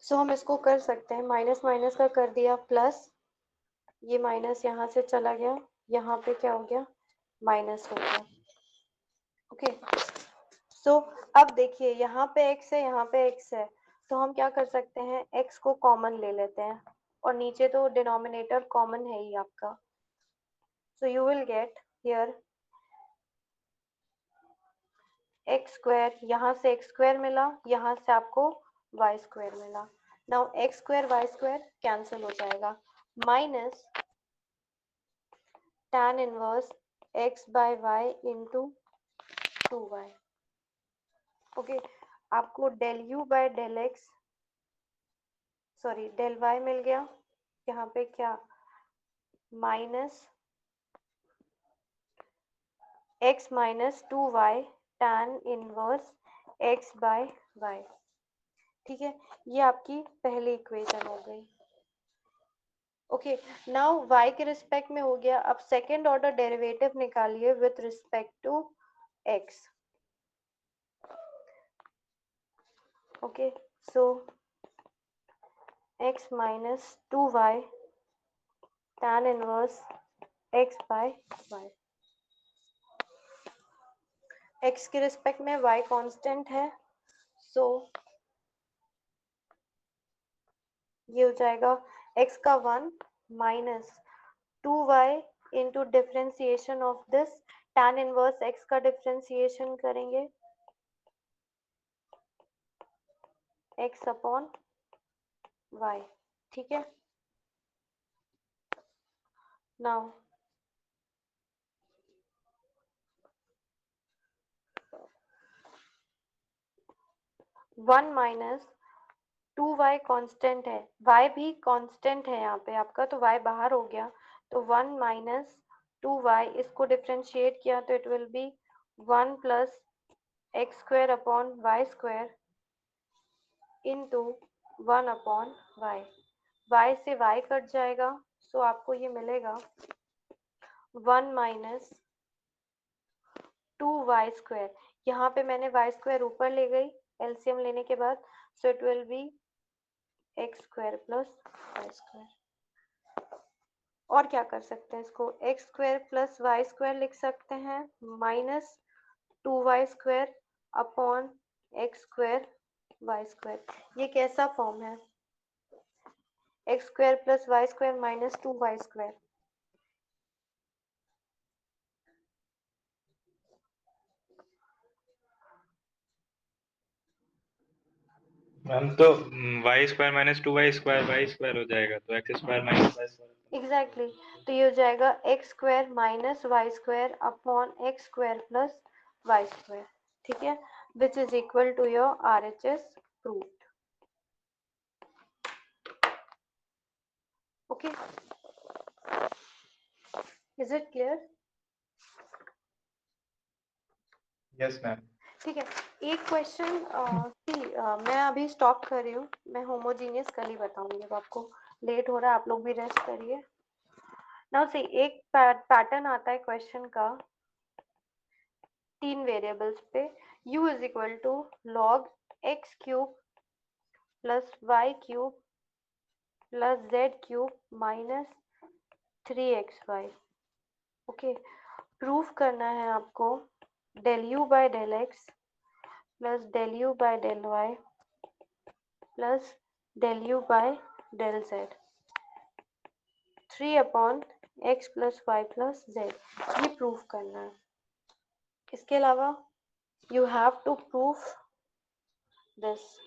सो हम इसको कर सकते हैं, माइनस माइनस का कर दिया प्लस, ये माइनस यहाँ से चला गया, यहाँ पे क्या हो गया, माइनस हो गया. ओके, सो अब देखिए यहाँ पे x है, यहाँ पे x है, तो हम क्या कर सकते हैं, x को कॉमन ले लेते हैं और नीचे तो डिनोमिनेटर कॉमन है ही आपका, so you will get here x square, यहाँ से एक्स स्क्वायर मिला, यहाँ से आपको वाई स्क्वायर मिला. Now x square y square cancel हो जाएगा, minus tan inverse x by y into 2y. Okay, आपको del u by del x, sorry del y मिल गया, यहाँ पे क्या, minus x minus 2y tan inverse x by y. ठीक है, ये आपकी पहली इक्वेशन हो गई. ओके, नाउ y के रिस्पेक्ट में हो गया, अब सेकेंड ऑर्डर डेरिवेटिव निकालिए with respect to x. Okay, so x minus 2y tan inverse x by y. x के रिस्पेक्ट में y कांस्टेंट है, सो ये हो जाएगा x का 1 माइनस 2y into differentiation of this tan inverse x का डिफ्रेंसिएशन करेंगे x अपॉन y. ठीक है, now one minus 2y constant है, y भी कांस्टेंट है यहाँ पे आपका, तो y बाहर हो गया, तो 1 माइनस 2y, इसको डिफ्रेंशिएट किया तो it will be 1 plus x square upon y square into 1 upon y. y से y कट जाएगा, सो आपको ये मिलेगा 1 माइनस 2y स्क्वायर, यहाँ पे मैंने y स्क्वायर ऊपर ले गई एलसीएम लेने के बाद, so it will be x square plus y square. और क्या कर सकते हैं, इसको x square plus y square लिख सकते हैं, minus 2y square upon x square y square. ये कैसा फॉर्म है, x square plus y square minus 2y square. Ma'am तो y square minus two y square हो जाएगा, तो x square minus y square. Exactly तो ये हो जाएगा x square minus y square upon x square plus y square, ठीक है, which is equal to your RHS proof. Okay, is it clear? Yes ma'am. ठीक है, एक क्वेश्चन मैं अभी स्टॉप कर रही हूँ, मैं होमोजीनियस कल ही बताऊंगी, अब आपको लेट हो रहा है, आप लोग भी रेस्ट करिए। नाउ सी, एक पैटर्न आता है क्वेश्चन का 3 वेरिएबल्स पे, u is equal to log x cube plus y cube plus z cube minus 3xy। Okay, proof करना है आपको del u bye del x प्लस del u bye del y प्लस del u bye del z 3 upon x plus y plus z, ये proof करना है। इसके अलावा you have to proof this.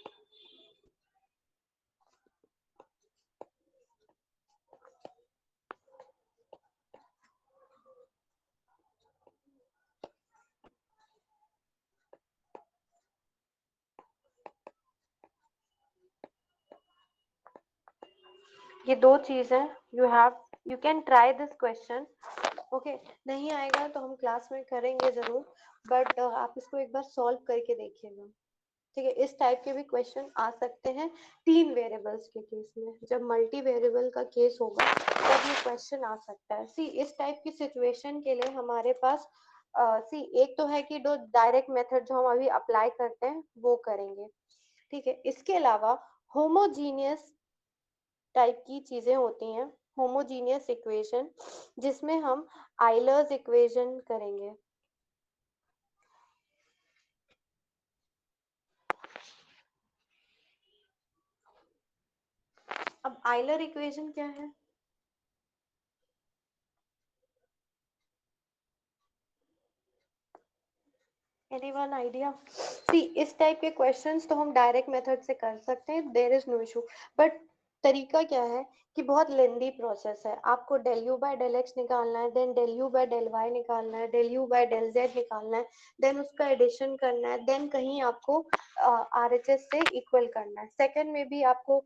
ये दो चीज है, you can try this question. Okay, नहीं आएगा तो हम क्लास में करेंगे जरूर, बट आप इसको एक बार सॉल्व करके देखिएगा, ठीक है। इस टाइप के भी क्वेश्चन आ सकते हैं 3 वेरिएबल्स के केस में, जब मल्टी वेरिएबल का केस होगा तब ये क्वेश्चन आ सकता है। सी, इस टाइप की सिचुएशन के लिए हमारे पास एक तो है कि दो डायरेक्ट मेथड जो हम अभी अप्लाई करते हैं वो करेंगे, ठीक है। इसके अलावा होमोजीनियस टाइप की चीजें होती हैं, होमोजीनियस इक्वेशन, जिसमें हम आइलर्स इक्वेशन करेंगे। अब आइलर इक्वेशन क्या है? Anyone idea? सी, इस टाइप के क्वेश्चंस तो हम डायरेक्ट मेथड से कर सकते हैं, there is no issue, but तरीका क्या है कि बहुत लेंदी प्रोसेस है। आपको del u bye del x निकालना है, then del u bye del y निकालना है, del u bye del z निकालना है, देन उसका एडिशन करना है, देन कहीं आपको RHS से इक्वल करना है, सेकंड में भी आपको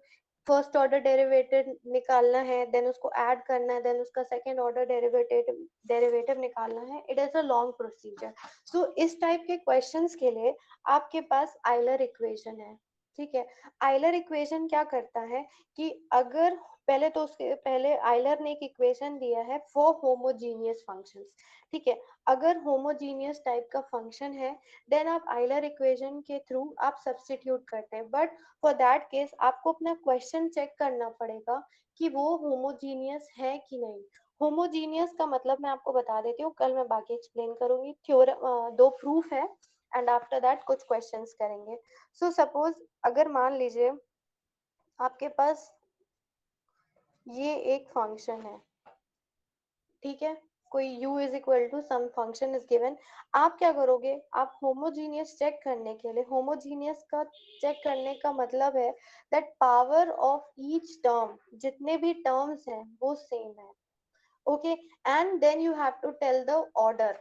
फर्स्ट ऑर्डर डेरिवेटिव निकालना है, देन उसको ऐड करना है, देन उसका सेकंड ऑर्डर डेरिवेटिव निकालना है। It is a long procedure. So इस टाइप के क्वेश्चंस के लिए आपके पास आइलर इक्वेशन है, ठीक है। आइलर इक्वेशन क्या करता है कि अगर पहले तो उसके पहले आइलर ने एक इक्वेशन दिया है फॉर होमोजीनियस फंक्शंस, ठीक है। अगर होमोजीनियस टाइप का फंक्शन है, देन आप आइलर इक्वेशन के थ्रू आप सब्स्टिट्यूट करते हैं, बट फॉर दैट केस आपको अपना क्वेश्चन चेक करना पड़ेगा कि वो होमोजीनियस है कि नहीं। होमोजीनियस का मतलब मैं आपको बता देती हूँ, कल मैं बाकी एक्सप्लेन करूंगी। थ्योरम, दो प्रूफ है एंड आफ्टर दैट कुछ क्वेश्चंस करेंगे। सो सपोज अगर मान लीजिए आपके पास ये एक फंक्शन है, ठीक है, कोई u is equal to some function is given. आप क्या करोगे, आप होमोजीनियस चेक करने के लिए, होमोजीनियस का चेक करने का मतलब है that power of each term, जितने भी टर्म्स हैं वो सेम है, okay, and then you have to tell the order.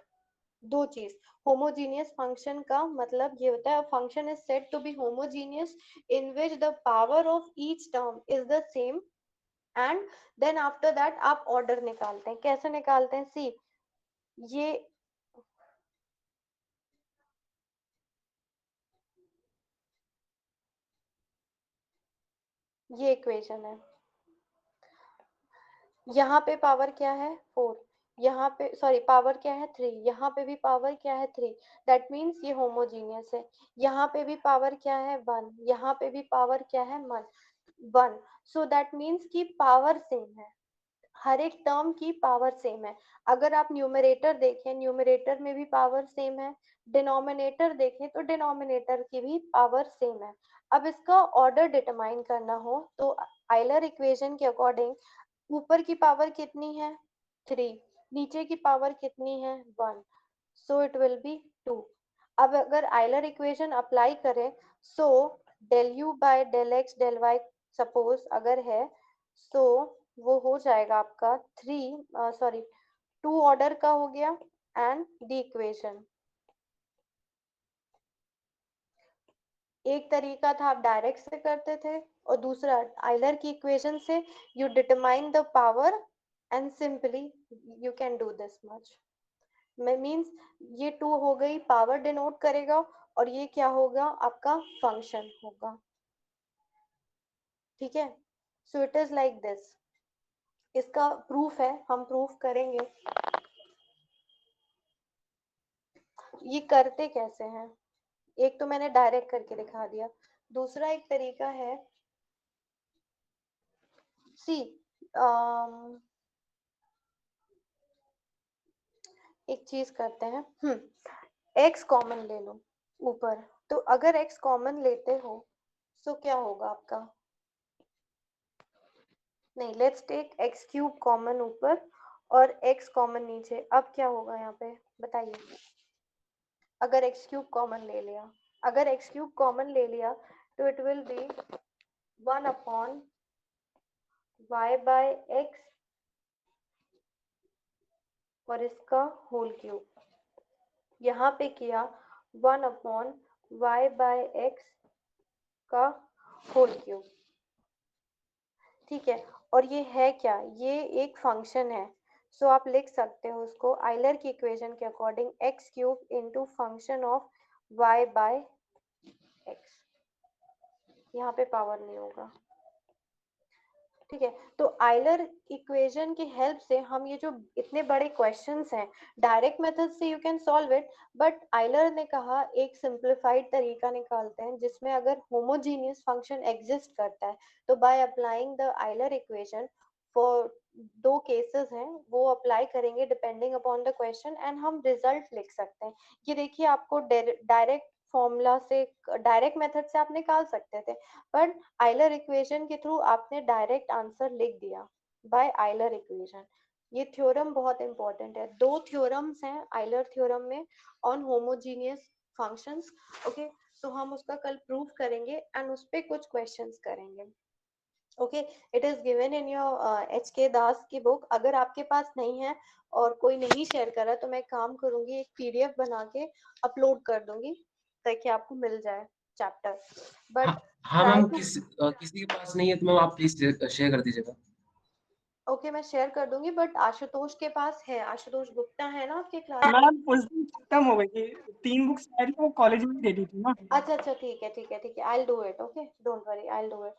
दो चीज, होमोजीनियस फंक्शन का मतलब ये होता है function is said to be homogeneous in which the power of each term is the same, and then after that आप order निकालते हैं। कैसे निकालते हैं? सी, ये इक्वेशन है, यहाँ पे पावर क्या है 4, यहाँ पे सॉरी पावर क्या है 3, यहाँ पे भी पावर क्या है 3, दैट मीन्स ये होमोजीनियस है। यहाँ पे भी पावर क्या है 1, यहाँ पे भी पावर क्या है 1, सो दैट मीन्स की पावर सेम है, हर एक टर्म की पावर सेम है। अगर आप न्यूमरेटर देखें, न्यूमरेटर में भी पावर सेम है, डिनोमिनेटर देखें तो डिनोमिनेटर की भी पावर सेम है। अब इसका ऑर्डर डिटरमाइन करना हो तो आइलर इक्वेशन के अकॉर्डिंग ऊपर की पावर कितनी है 3, नीचे की पावर कितनी है 1, सो इट विल बी 2। अब अगर आइलर इक्वेशन अप्लाई करें, so del u by del x del y suppose अगर है, तो वो हो जाएगा आपका 2 ऑर्डर का हो गया एंड द इक्वेशन। एक तरीका था आप डायरेक्ट से करते थे और दूसरा आइलर की इक्वेशन से you determine the power and simply you can do this much. Means ये 2 हो गई, पावर डिनोट करेगा और ये क्या होगा आपका फंक्शन होगा। ठीक है, so it is like this. इसका प्रूफ है, हम प्रूफ करेंगे। ये करते कैसे हैं, एक तो मैंने डायरेक्ट करके दिखा दिया, दूसरा एक तरीका है सी एक चीज करते हैं, एक्स कॉमन ले लो ऊपर, तो अगर एक्स कॉमन लेते हो तो क्या होगा आपका, नहीं let's take x cube common ऊपर और एक्स कॉमन नीचे। अब क्या होगा यहाँ पे बताइए, अगर एक्स क्यूब कॉमन ले लिया, अगर एक्स क्यूब कॉमन ले लिया तो it will be 1 upon y by x और इसका होल क्यूब, यहाँ पे किया 1 अपॉन वाई बाय एक्स का होल क्यूब। ठीक है, और ये है क्या, ये एक फंक्शन है, सो आप लिख सकते हो उसको आइलर की इक्वेशन के according x cube into function of y by x. यहाँ पे पावर नहीं होगा। ठीक है, तो आइलर इक्वेशन की हेल्प से हम ये जो इतने बड़े क्वेश्चंस हैं, डायरेक्ट मेथड से you can solve it, but Euler ने कहा एक सिंप्लीफाइड तरीका निकालते हैं जिसमें अगर होमोजीनियस फंक्शन एग्जिस्ट करता है तो by applying the Euler equation for 2 cases हैं वो अप्लाई करेंगे depending upon the question and हम रिजल्ट लिख सकते हैं। ये देखिए आपको डायरेक्ट फॉर्मूला से, डायरेक्ट मेथड से आप निकाल सकते थे, पर आइलर इक्वेशन के थ्रू आपने डायरेक्ट आंसर लिख दिया बाय आइलर इक्वेशन। ये थ्योरम बहुत इंपॉर्टेंट है, 2 थ्योरम्स हैं आइलर थ्योरम में ऑन होमोजीनियस फंक्शंस। ओके, तो हम उसका कल प्रूव करेंगे एंड उस पे कुछ क्वेश्चंस करेंगे। Okay, it is given in your H के दास की बुक। अगर आपके पास नहीं है और कोई नहीं शेयर कर रहा तो मैं काम करूंगी एक पीडीएफ बना के अपलोड कर दूंगी ताकि आपको मिल जाए चैप्टर, बट हाँ मैम, किसी के पास नहीं है तो मैम आप प्लीज शेयर कर दीजिएगा। ओके मैं शेयर कर दूंगी, बट आशुतोष के पास है, आशुतोष गुप्ता है ना आपके क्लास में? मैम उस दिन खत्म हो गई थी, 3 बुक्स वो कॉलेज में दे दी थी ना। अच्छा ठीक है ठीक है ठीक है, I will do it. Okay don't worry, I will do it.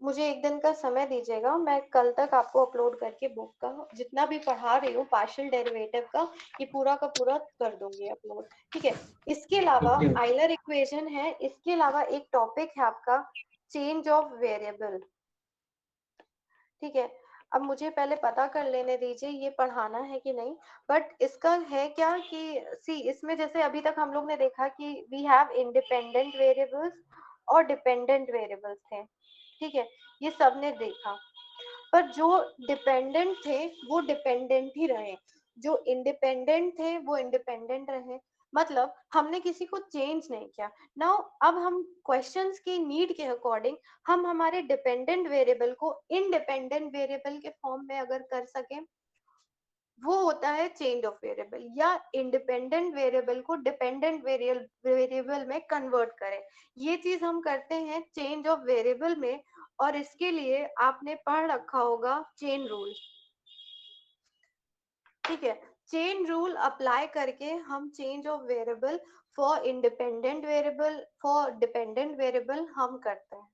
मुझे एक दिन का समय दीजिएगा, मैं कल तक आपको अपलोड करके बुक का जितना भी पढ़ा रही हूँ पार्शियल डेरिवेटिव का ये पूरा का पूरा कर दूंगी अपलोड। ठीक है, इसके अलावा आइलर इक्वेशन है, इसके अलावा एक टॉपिक है आपका चेंज ऑफ वेरिएबल। ठीक है, अब मुझे पहले पता कर लेने दीजिए ये पढ़ाना है कि नहीं, बट इसका है क्या कि सी इसमें जैसे अभी तक हम लोग ने देखा कि वी हैव इंडिपेंडेंट वेरिएबल्स और डिपेंडेंट वेरिएबल्स थे। ठीक है, ये सबने देखा, पर जो डिपेंडेंट थे वो डिपेंडेंट ही रहे, जो इंडिपेंडेंट थे वो इंडिपेंडेंट रहे, मतलब हमने किसी को चेंज नहीं किया। नाउ अब हम क्वेश्चंस की नीड के अकॉर्डिंग हम हमारे डिपेंडेंट वेरिएबल को इनडिपेंडेंट वेरिएबल के फॉर्म में अगर कर सकें वो होता है चेंज ऑफ वेरिएबल, या इंडिपेंडेंट वेरिएबल को डिपेंडेंट वेरिएबल में कन्वर्ट करें। ये चीज हम करते हैं चेंज ऑफ वेरिएबल में, और इसके लिए आपने पढ़ रखा होगा चेन रूल। ठीक है, चेन रूल अप्लाई करके हम change of variable for independent variable for dependent variable हम करते हैं।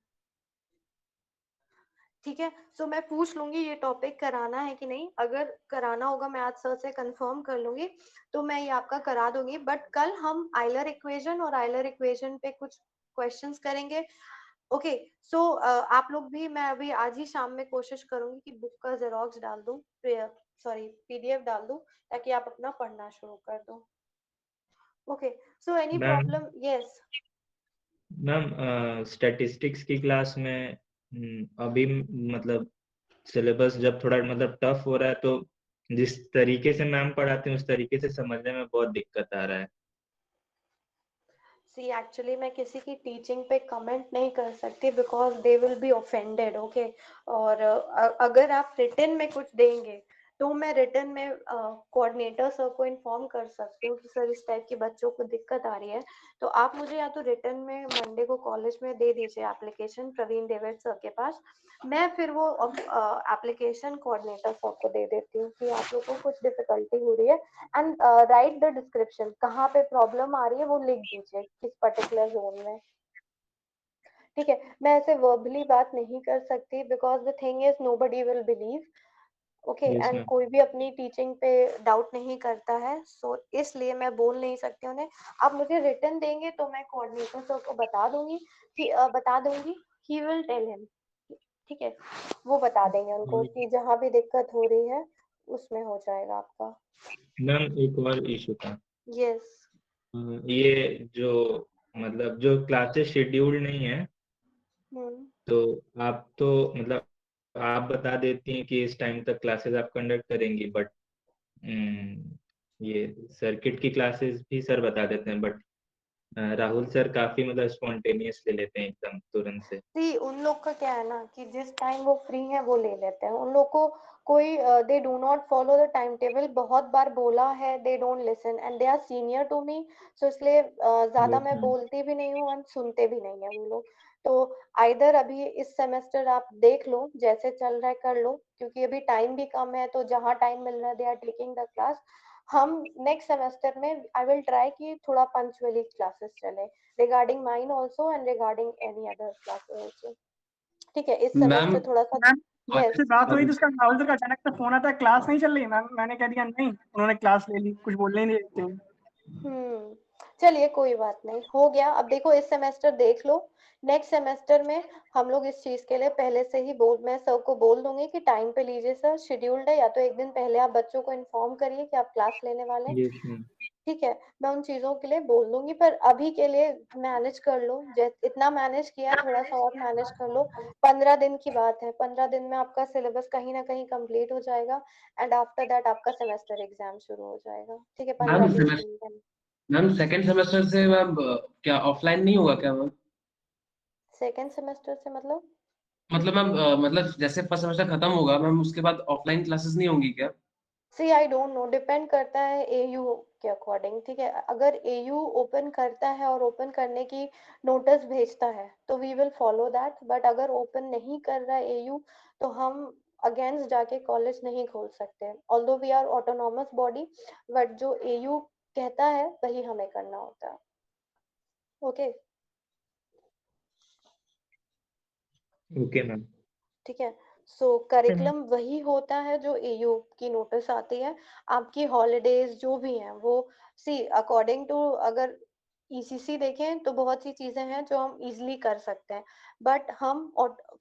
ठीक है, सो मैं पूछ लूंगी ये टॉपिक कराना है कि नहीं, अगर कराना होगा मैं आज सर से कंफर्म कर लूंगी तो मैं ये आपका करा दूंगी, बट कल हम आइलर इक्वेशन और आइलर इक्वेशन पे कुछ क्वेश्चंस करेंगे। ओके, सो आप लोग भी, मैं अभी आज ही शाम में कोशिश करूंगी कि बुक का जेरोक्स डाल दूं, सॉरी पीडीएफ डाल दूं ताकि आप अपना पढ़ना शुरू कर दो। Okay, so any problem? Yes ma'am, statistics की क्लास में अभी मतलब सिलेबस जब थोड़ा मतलब टफ हो रहा है तो जिस तरीके से मैम पढ़ाते हैं उस तरीके से समझने में बहुत दिक्कत आ रहा है। सी एक्चुअली मैं किसी की टीचिंग पे कमेंट नहीं कर सकती because they will be offended, okay. और अगर आप रिटन में कुछ देंगे तो मैं रिटन में कोऑर्डिनेटर सर को इन्फॉर्म कर सकती हूँ कि सर इस टाइप की बच्चों को दिक्कत आ रही है, तो आप मुझे या तो रिटन में मंडे को कॉलेज में दे दीजिए एप्लीकेशन प्रवीण डेविड सर के पास, मैं फिर वो एप्लीकेशन कोऑर्डिनेटर सर को दे देती हूँ कि आप लोगों को कुछ डिफिकल्टी हो रही है एंड राइट द डिस्क्रिप्शन, कहाँ पे प्रॉब्लम आ रही है वो लिख दीजिए किस पर्टिकुलर जोन में, ठीक है। मैं ऐसे वर्बली बात नहीं कर सकती because the thing is nobody will believe, okay, yes and ma'am. कोई भी अपनी टीचिंग पे डाउट नहीं करता है, सो इसलिए मैं बोल नहीं सकती उन्हें। आप मुझे रिटर्न देंगे तो मैं कोऑर्डिनेटर सर को बता दूंगी कि ही विल टेल हिम, ठीक है, वो बता देंगे उनको कि जहाँ भी दिक्कत हो रही है उसमें हो जाएगा आपका। मैम एक और इशू था। यस। ये जो मतलब जो क्लासेस शेड्यूल्ड नहीं है, तो आप तो मतलब आप बता देती हैं कि इस टाइम तक क्लासेस आप कंडक्ट करेंगी, बट ये सर्किट की क्लासेस भी सर बता देते हैं, बट राहुल सर काफी मतलब स्पॉन्टेनियस ले लेते हैं एकदम तुरंत से। सी उन लोग का क्या है ना कि जिस टाइम वो फ्री है वो ले लेते हैं, उन लोग को कोई they do not follow the time table, बहुत बार बोला है, they don't listen and they are senior to me, so इसलिए ज्यादा मैं बोलती भी नहीं हूँ एंड सुनते भी नहीं है वो लोग। तो आइदर अभी इस सेमेस्टर आप देख लो जैसे चल रहा है कर लो, क्योंकि अभी टाइम भी कम है, तो जहाँ टाइम मिल रहा है they are taking the class. हम नेक्स्ट सेमेस्टर में आई विल ट्राई कि थोड़ा पंचुअली क्लासेस चले regarding mine also and regarding any other classes also, ठीक है। इस मैम सेमेस्टर थोड़ा सा मैम यस। से बात हुई तो उसका राहुल सर का अचानक से फोन आता है क्लास नहीं चल रही मैम, मैंने कह दिया नहीं, उन्होंने क्लास ले ली, कुछ बोलने ही नहीं देते हैं। चलिए कोई बात नहीं, हो गया। अब देखो इस सेमेस्टर देख लो, नेक्स्ट सेमेस्टर में हम लोग इस चीज के लिए पहले से ही मैं सर को बोल दूंगी कि टाइम पे लीजिए सर, शेड्यूल्ड है, या तो एक दिन पहले आप बच्चों को इन्फॉर्म करिए कि आप क्लास लेने वाले हैं, यस मैम। ठीक है। मैं उन चीजों के लिए बोल दूंगी, पर अभी के लिए मैनेज कर लो, इतना मैनेज किया थोड़ा सा और मैनेज कर लो। 15 दिन की बात है, 15 दिन में आपका सिलेबस कहीं ना कहीं कंप्लीट हो जाएगा एंड आफ्टर दैट आपका सेमेस्टर एग्जाम शुरू हो जाएगा, ठीक है। मैम 15-20 दिन में। मैम सेकेंड सेमेस्टर से मैम क्या ऑफलाइन नहीं होगा क्या मैम? सेकेंड सेमेस्टर से मतलब? मतलब मैम मतलब जैसे फर्स्ट सेमेस्टर खत्म होगा मैम उसके बाद ऑफलाइन क्लासेस नहीं होंगी क्या? सी आई डोंट नो, डिपेंड करता है एयू के अकॉर्डिंग, ठीक है। अगर एयू ओपन करता है और ओपन करने की नोटिस भेजता है तो we will follow that, but अगर ओपन नहीं कर रहा है एयू तो हम अगेंस्ट जाके कॉलेज नहीं खोल सकते, although we are autonomous body, but जो एयू कहता है वही हमें करना होता है, ओके। Okay ma'am. ठीक है। सो करिकुलम वही होता है जो एयू की नोटिस आती है, आपकी हॉलीडेज जो भी हैं वो सी अकॉर्डिंग टू, अगर ईसीसी देखें तो बहुत सी चीजें हैं जो हम इजीली कर सकते हैं, बट हम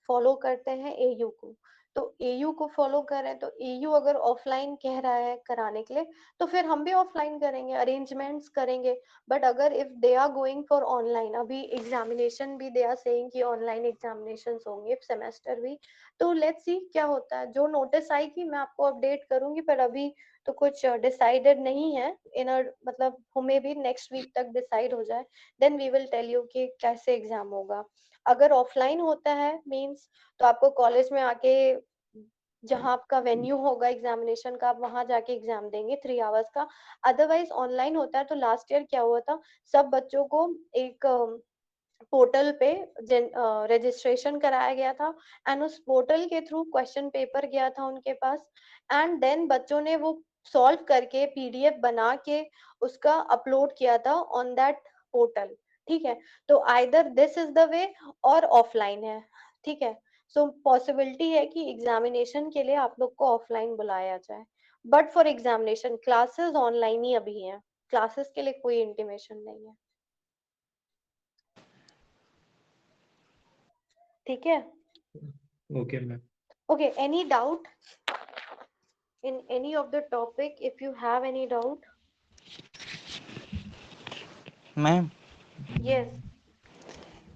फॉलो करते हैं एयू को, तो एयू को फॉलो करें, तो एयू अगर ऑफलाइन कह रहा है कराने के लिए तो फिर हम भी ऑफलाइन करेंगे, अरेंजमेंट्स करेंगे। बट अगर if they are going for online, अभी एग्जामिनेशन भी दे आर सेइंग कि ऑनलाइन एग्जामिनेशन होंगे सेमेस्टर भी, तो लेट्स सी क्या होता है, जो नोटिस आएगी मैं आपको अपडेट करूंगी, पर अभी तो कुछ डिसाइडेड नहीं है इन मतलब हमें भी नेक्स्ट वीक तक डिसाइड हो जाए, then we will tell you कि कैसे एग्जाम होगा। अगर ऑफलाइन होता है मींस तो आपको कॉलेज में आके जहां आपका वेन्यू होगा एग्जामिनेशन का आप वहां जाके एग्जाम देंगे 3 आवर्स का। अदरवाइज ऑनलाइन होता है तो लास्ट ईयर क्या हुआ था, सब बच्चों को एक पोर्टल पे रजिस्ट्रेशन कराया गया था एंड उस पोर्टल के थ्रू क्वेश्चन पेपर गया था उनके पास, एंड देन बच्चों ने वो सॉल्व करके पीडीएफ बना के उसका अपलोड किया था ऑन दैट पोर्टल, ठीक है। तो either this is the way और ऑफलाइन है, ठीक है। सो पॉसिबिलिटी है कि एग्जामिनेशन के लिए आप लोग को ऑफलाइन बुलाया जाए, but for examination classes online ही अभी हैं, क्लासेस के लिए कोई इंटीमेशन नहीं है, ठीक है। Okay ma'am. Okay, any doubt in any of the topic? If you have any doubt, ma'am yes.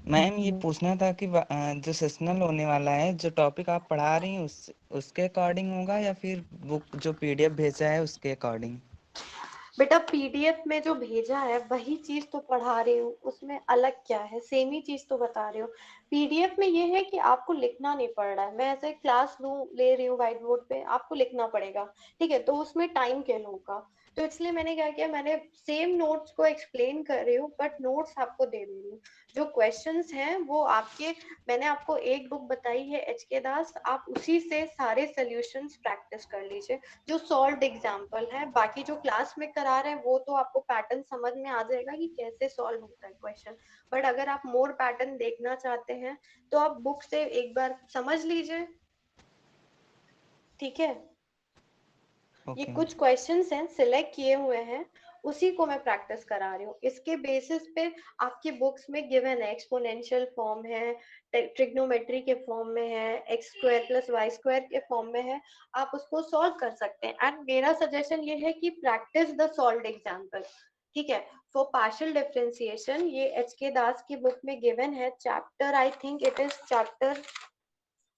Ma'am ये पूछना था कि जो सेशनल होने वाला है, जो टॉपिक आप पढ़ा रही हैं उसके अकॉर्डिंग होगा या फिर बुक जो पीडीएफ भेजा है उसके अकॉर्डिंग? बेटा पीडीएफ में जो भेजा है वही चीज तो पढ़ा रही हूँ, उसमें अलग क्या है, सेम ही चीज तो बता रही हूँ। पीडीएफ में ये है कि आपको लिखना नहीं पड़ रहा है, मैं ऐसे क्लास ले रही हूँ व्हाइट बोर्ड पे, आपको लिखना पड़ेगा, ठीक है, तो उसमें टाइम के लूंगा, तो इसलिए मैंने क्या किया, मैंने सेम नोट्स को एक्सप्लेन कर रही हूँ बट नोट्स आपको दे रही हूँ। जो क्वेश्चंस हैं वो आपके, मैंने आपको एक बुक बताई है एचके दास, आप उसी से सारे सॉल्यूशंस प्रैक्टिस कर लीजिए जो सॉल्व्ड एग्जाम्पल है। बाकी जो क्लास में करा रहे हैं वो तो आपको पैटर्न समझ में आ जाएगा कि कैसे सॉल्व होता है क्वेश्चन, बट अगर आप मोर पैटर्न देखना चाहते हैं तो आप बुक से एक बार समझ लीजिए, ठीक है। ये कुछ क्वेश्चंस हैं सिलेक्ट किए हुए हैं, उसी को मैं प्रैक्टिस करा रही हूँ। इसके बेसिस पे आपकी बुक्स में गिवन है, एक्सपोनेंशियल फॉर्म है, ट्रिग्नोमेट्री के फॉर्म में है, x square plus y square के फॉर्म में है, आप उसको सॉल्व कर सकते हैं। एंड मेरा सजेशन ये है कि प्रैक्टिस द सॉल्व्ड एग्जाम्पल, ठीक है। फॉर पार्शियल डिफरेंशिएशन ये एचके दास की बुक में गिवन है, chapter I think it is chapter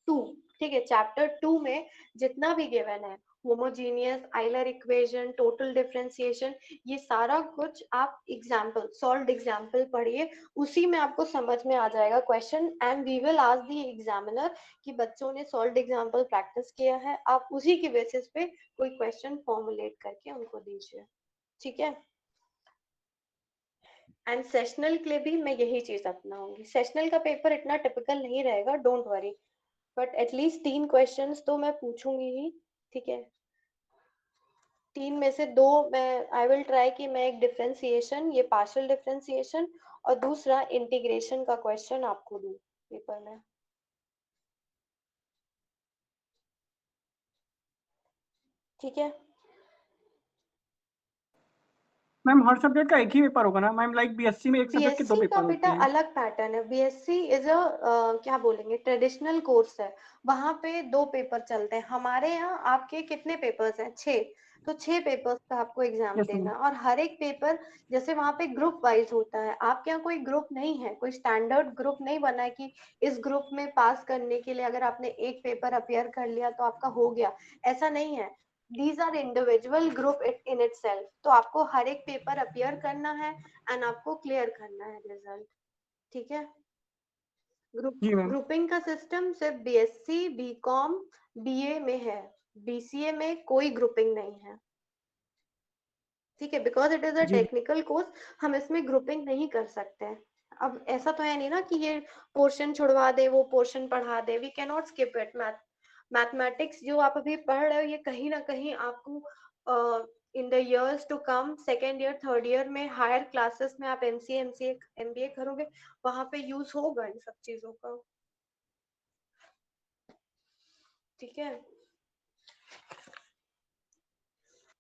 2, ठीक है। चैप्टर 2 में जितना भी गिवन है, homogeneous, Euler equation, total differentiation, ये सारा कुछ आप एग्जाम्पल, सॉल्व्ड एग्जाम्पल पढ़िए, उसी में आपको समझ में आ जाएगा question. And we will ask the examiner कि बच्चों ने सॉल्व्ड एग्जाम्पल प्रैक्टिस किया है, आप उसी के बेसिस पे कोई क्वेश्चन फॉर्मुलेट करके उनको दीजिए, ठीक है। एंड सेशनल के लिए भी मैं यही चीज अपनाऊंगी। सेशनल का पेपर इतना टिपिकल नहीं रहेगा, don't worry, but at least 3 questions तो मैं पूछूंगी ही, ठीक है। 3 में से 2 मैं आई विल ट्राई कि मैं एक डिफरेंशिएशन, ये पार्शियल डिफरेंशिएशन, और दूसरा इंटीग्रेशन का क्वेश्चन आपको दूं पेपर में, ठीक है। मैम हर सब्जेक्ट का एक ही पेपर होगा ना मैम? लाइक बीएससी में एक सब्जेक्ट के 2 बीएससी का पेपर होते बेटा हैं। अलग पैटर्न है, बीएससी इज अ क्या बोलेंगे, ट्रेडिशनल कोर्स है, वहां पे 2 पेपर चलते हैं। हमारे यहाँ आपके कितने पेपर्स हैं? 6, तो 6 पेपर्स का आपको एग्जाम यस देना, मैम। और हर एक पेपर जैसे वहां पे ग्रुप वाइज होता है, आपके यहाँ कोई ग्रुप नहीं है, कोई स्टैंडर्ड ग्रुप नहीं बना है कि इस ग्रुप में पास करने के लिए अगर आपने एक पेपर अपियर कर लिया तो आपका हो गया, ऐसा नहीं है। These are individual group in itself, तो आपको हर एक पेपर अपियर करना है एंड आपको क्लियर करना है रिजल्ट, ठीक है। जी मैम। ग्रुपिंग का सिस्टम सिर्फ बीएससी, बीकॉम, बीए में है, बीसीए में कोई ग्रुपिंग नहीं है, ठीक है, बिकॉज इट इज अ जी टेक्निकल कोर्स, हम इसमें ग्रुपिंग नहीं कर सकते हैं। अब ऐसा तो है नहीं ना कि ये पोर्शन छुड़वा दे, वो पोर्शन पढ़ा दे, we can not skip it. Mathematics जो आप अभी पढ़ रहे हो ये कहीं ना कहीं आपको in the years to come, second year third year में हायर क्लासेस में आप एमसीए एमसीए एमबीए करोगे, वहां पे यूज होगा इन सब चीजों का, ठीक है।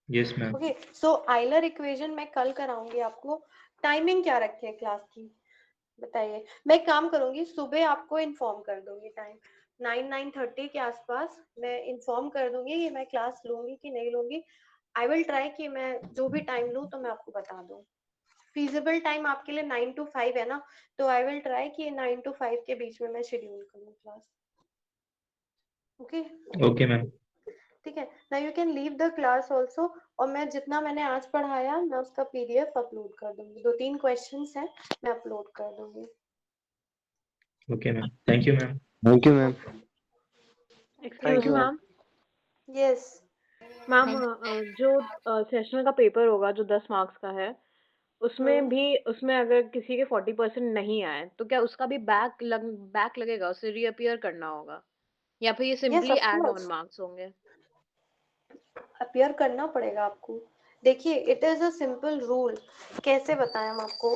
Yes ma'am. ओके, सो आइलर इक्वेशन मैं कल कराऊंगी आपको। टाइमिंग क्या रखे है क्लास की बताइए, मैं एक काम करूंगी, सुबह आपको इन्फॉर्म कर दूंगी टाइम, 9-9:30 के आसपास मैं इन्फॉर्म कर दूंगी कि मैं क्लास लूंगी कि नहीं लूंगी। आई विल ट्राई कि मैं जो भी टाइम लूँ तो मैं आपको बता दूं। फीजिबल टाइम आपके लिए 9 to 5 है ना, तो आई विल ट्राई कि 9 to 5 के बीच में मैं शेड्यूल करूँ क्लास, ओके। Okay ma'am. ठीक है, now you can leave the class also, और मैं जितना मैंने आज पढ़ाया मैं उसका पीडीएफ अपलोड कर दूंगी, 2-3 क्वेश्चंस हैं मैं अपलोड कर दूंगी। Okay ma'am, thank you ma'am. Thank you ma'am. Excuse me ma'am. Yes ma'am जो सेशनल का पेपर होगा जो 10 मार्क्स का है, उसमें भी, उसमें अगर किसी के 40% नहीं आए तो क्या उसका भी बैक लगेगा, उसे रीअपियर करना होगा, या फिर ये yes simply of add on course marks होंगे? अपियर करना पड़ेगा आपको। देखिए it is a simple rule, कैसे बताएं हम आपको,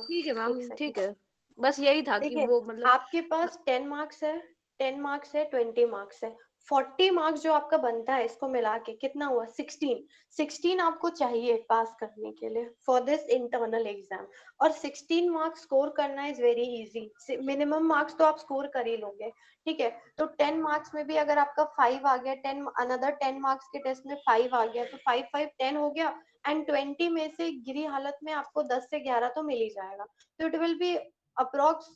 ठीक है एक मैम, ठीक सेकेंड। है, बस यही था कि देखिए वो मतलब आपके पास 10 मार्क्स है, 10 मार्क्स है, 20 मार्क्स है, 40 मार्क्स जो आपका बनता है इसको मिला के कितना हुआ, 16 आपको चाहिए पास करने के लिए फॉर दिस इंटरनल एग्जाम। और 16 मार्क्स स्कोर करना is very easy, minimum marks तो आप स्कोर कर ही लोगे, ठीक है। तो 10 मार्क्स में भी अगर आपका 5 आ गया, 10 अनदर 10 मार्क्स के टेस्ट में 5 आ गया, तो 5 5 10 हो गया, एंड 20 में से गिरी हालत में आपको 10 से 11 तो मिल ही जाएगा, तो it will B approx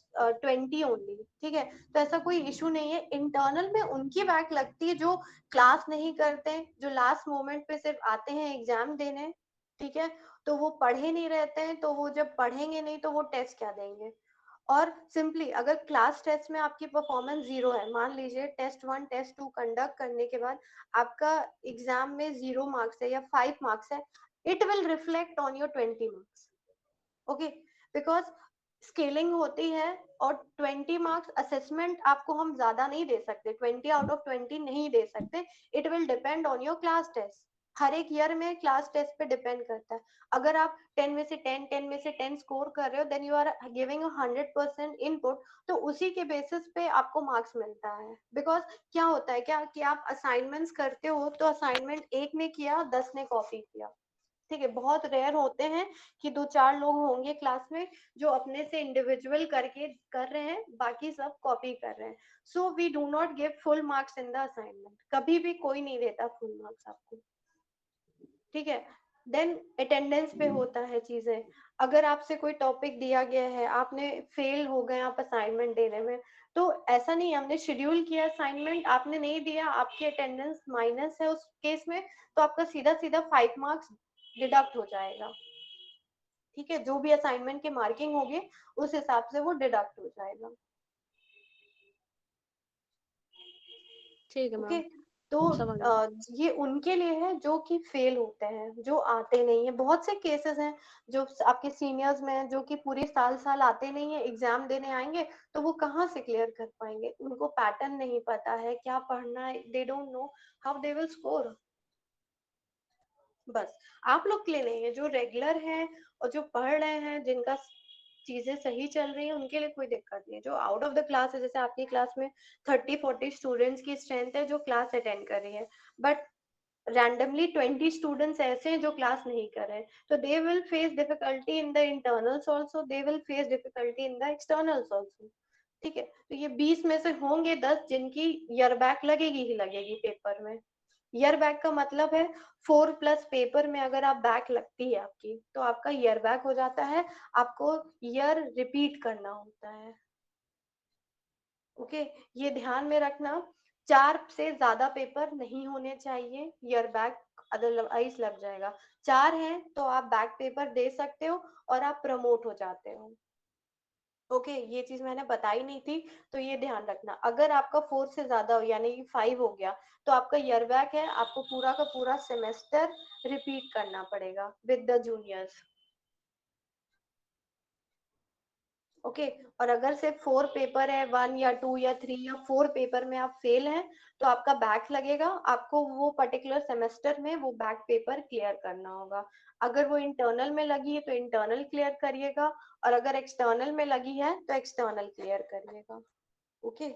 20 only, ठीक है। तो ऐसा कोई इशू नहीं है। इंटरनल में उनकी बैक लगती है जो क्लास नहीं करते, जो लास्ट मोमेंट पे सिर्फ आते हैं एग्जाम देने, ठीक है, तो वो पढ़े नहीं रहते हैं, तो वो जब पढ़ेंगे नहीं तो वो टेस्ट क्या देंगे। और सिंपली अगर क्लास टेस्ट में आपकी परफॉर्मेंस 0 है, मान लीजिए टेस्ट 1 टेस्ट 2 कंडक्ट करने के बाद आपका एग्जाम में 0 मार्क्स है या 5 मार्क्स है, it will reflect on your 20 marks. Okay, because scaling होती है और 20 मार्क्स असेसमेंट आपको हम ज्यादा नहीं दे सकते, 20 आउट ऑफ 20 नहीं दे सकते। It will depend on your class test. हर एक ईयर में क्लास टेस्ट पे डिपेंड करता है। अगर आप 10 में से 10 10 में से 10 स्कोर कर रहे हो, then you are giving 100% input, तो उसी के बेसिस पे आपको मार्क्स मिलता है। बिकॉज क्या होता है क्या कि आप असाइनमेंट्स करते हो, तो असाइनमेंट एक ने किया 10 ने कॉपी किया, ठीक है। बहुत रेयर होते हैं कि 2-4 लोग होंगे क्लास में जो अपने से इंडिविजुअल करके कर रहे हैं, बाकी सब कॉपी कर रहे हैं। So we do not give full marks in the assignment, कभी भी कोई नहीं देता फुल मार्क्स आपको, ठीक है। देन अटेंडेंस पे होता है चीजें। अगर आपसे कोई टॉपिक दिया गया है, आपने फेल हो गए आप असाइनमेंट देने में, तो ऐसा नहीं, हमने शेड्यूल किया असाइनमेंट, आपने नहीं दिया, आपकी अटेंडेंस माइनस है उस केस में, तो आपका सीधा सीधा 5 मार्क्स डिडक्ट हो जाएगा, ठीक है। जो भी असाइनमेंट की मार्किंग होगी उस हिसाब से वो डिडक्ट हो जाएगा, ठीक है ओके। मैम, तो समझ गई। ये उनके लिए है जो कि फेल होते हैं, जो आते नहीं है। बहुत से केसेस हैं जो आपके सीनियर्स में हैं, जो कि पूरी साल आते नहीं है, एग्जाम देने आएंगे तो वो कहाँ से क्लियर कर पाएंगे, उनको पैटर्न नहीं पता है क्या पढ़ना है, they don't know how they will score. बस आप लोग के लिए नहीं है, जो रेगुलर है और जो पढ़ रहे हैं, जिनका चीजें सही चल रही है, उनके लिए कोई दिक्कत नहीं है। जो आउट ऑफ द क्लास है, जैसे आपकी क्लास में 30-40 स्टूडेंट्स की स्ट्रेंथ है जो क्लास अटेंड कर रही है, बट रैंडमली 20 स्टूडेंट्स ऐसे हैं जो क्लास नहीं कर रहे हैं, तो they will face difficulty in the internals also, they will face difficulty in the externals also, ठीक है। तो ये 20 में से होंगे 10 जिनकी ईयर बैक लगेगी ही लगेगी पेपर में। ईयर बैक का मतलब है 4+ पेपर में अगर आप बैक लगती है आपकी, तो आपका ईयर बैक हो जाता है, आपको ईयर रिपीट करना होता है, ओके। ये ध्यान में रखना, 4 से ज्यादा पेपर नहीं होने चाहिए ईयर बैक, अदरवाइज लग जाएगा। 4 हैं तो आप बैक पेपर दे सकते हो और आप प्रमोट हो जाते हो, ओके। ये चीज मैंने बताई नहीं थी, तो ये ध्यान रखना। अगर आपका 4 से ज्यादा हो यानी कि 5 हो गया, तो आपका ईयर बैक है, आपको पूरा का पूरा सेमेस्टर रिपीट करना पड़ेगा विद द जूनियर्स, ओके। और अगर सिर्फ 4 पेपर है, 1 या 2 या 3 या 4 पेपर में आप फेल हैं, तो आपका बैक लगेगा, आपको वो पर्टिकुलर सेमेस्टर में वो बैक पेपर क्लियर करना होगा। अगर वो इंटरनल में लगी है तो इंटरनल क्लियर करिएगा, और अगर एक्सटर्नल में लगी है तो एक्सटर्नल क्लियर करिएगा, ओके।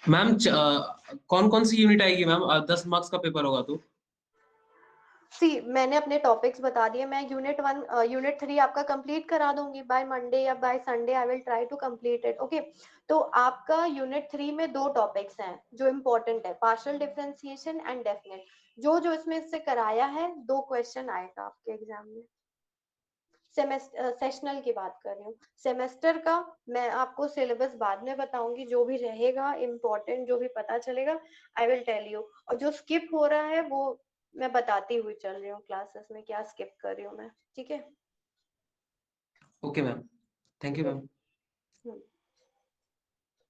मैम कौन कौन सी यूनिट आएगी मैम? 10 मार्क्स का पेपर होगा तो? सी मैंने अपने टॉपिक्स बता दिए, मैं यूनिट 1 यूनिट 3 आपका कंप्लीट करा दूंगी बाय मंडे या by Sunday, I will try to complete it, okay. तो आपका यूनिट 3 में 2 टॉपिक्स हैं जो इम्पोर्टेंट है, पार्शियल डिफरेंशिएशन एंड डेफिनेट। जो जो इसमें से कराया है 2 क्वेश्चन आएगा आपके एग्जाम में। सेमेस्टर सेशनल की बात कर रही हूँ, सेमेस्टर का मैं आपको सिलेबस बाद में बताऊंगी, जो भी रहेगा इम्पोर्टेंट, जो भी पता चलेगा आई विल टेल यू। और जो स्किप हो रहा है वो मैं बताती हुई चल रही हूँ क्लासेस में क्या स्किप कर रही हूँ मैं, ठीक है। Okay ma'am, thank you ma'am.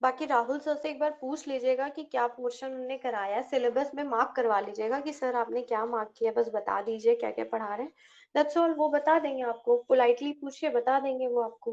बाकी राहुल सर से एक बार पूछ लीजिएगा कि क्या पोर्शन उन्होंने कराया है, सिलेबस में मार्क करवा लीजिएगा कि सर आपने क्या मार्क किया, बस बता दीजिए क्या क्या पढ़ा रहे हैं, दैट्स ऑल। वो बता देंगे आपको, पोलाइटली पूछिए, बता देंगे वो आपको।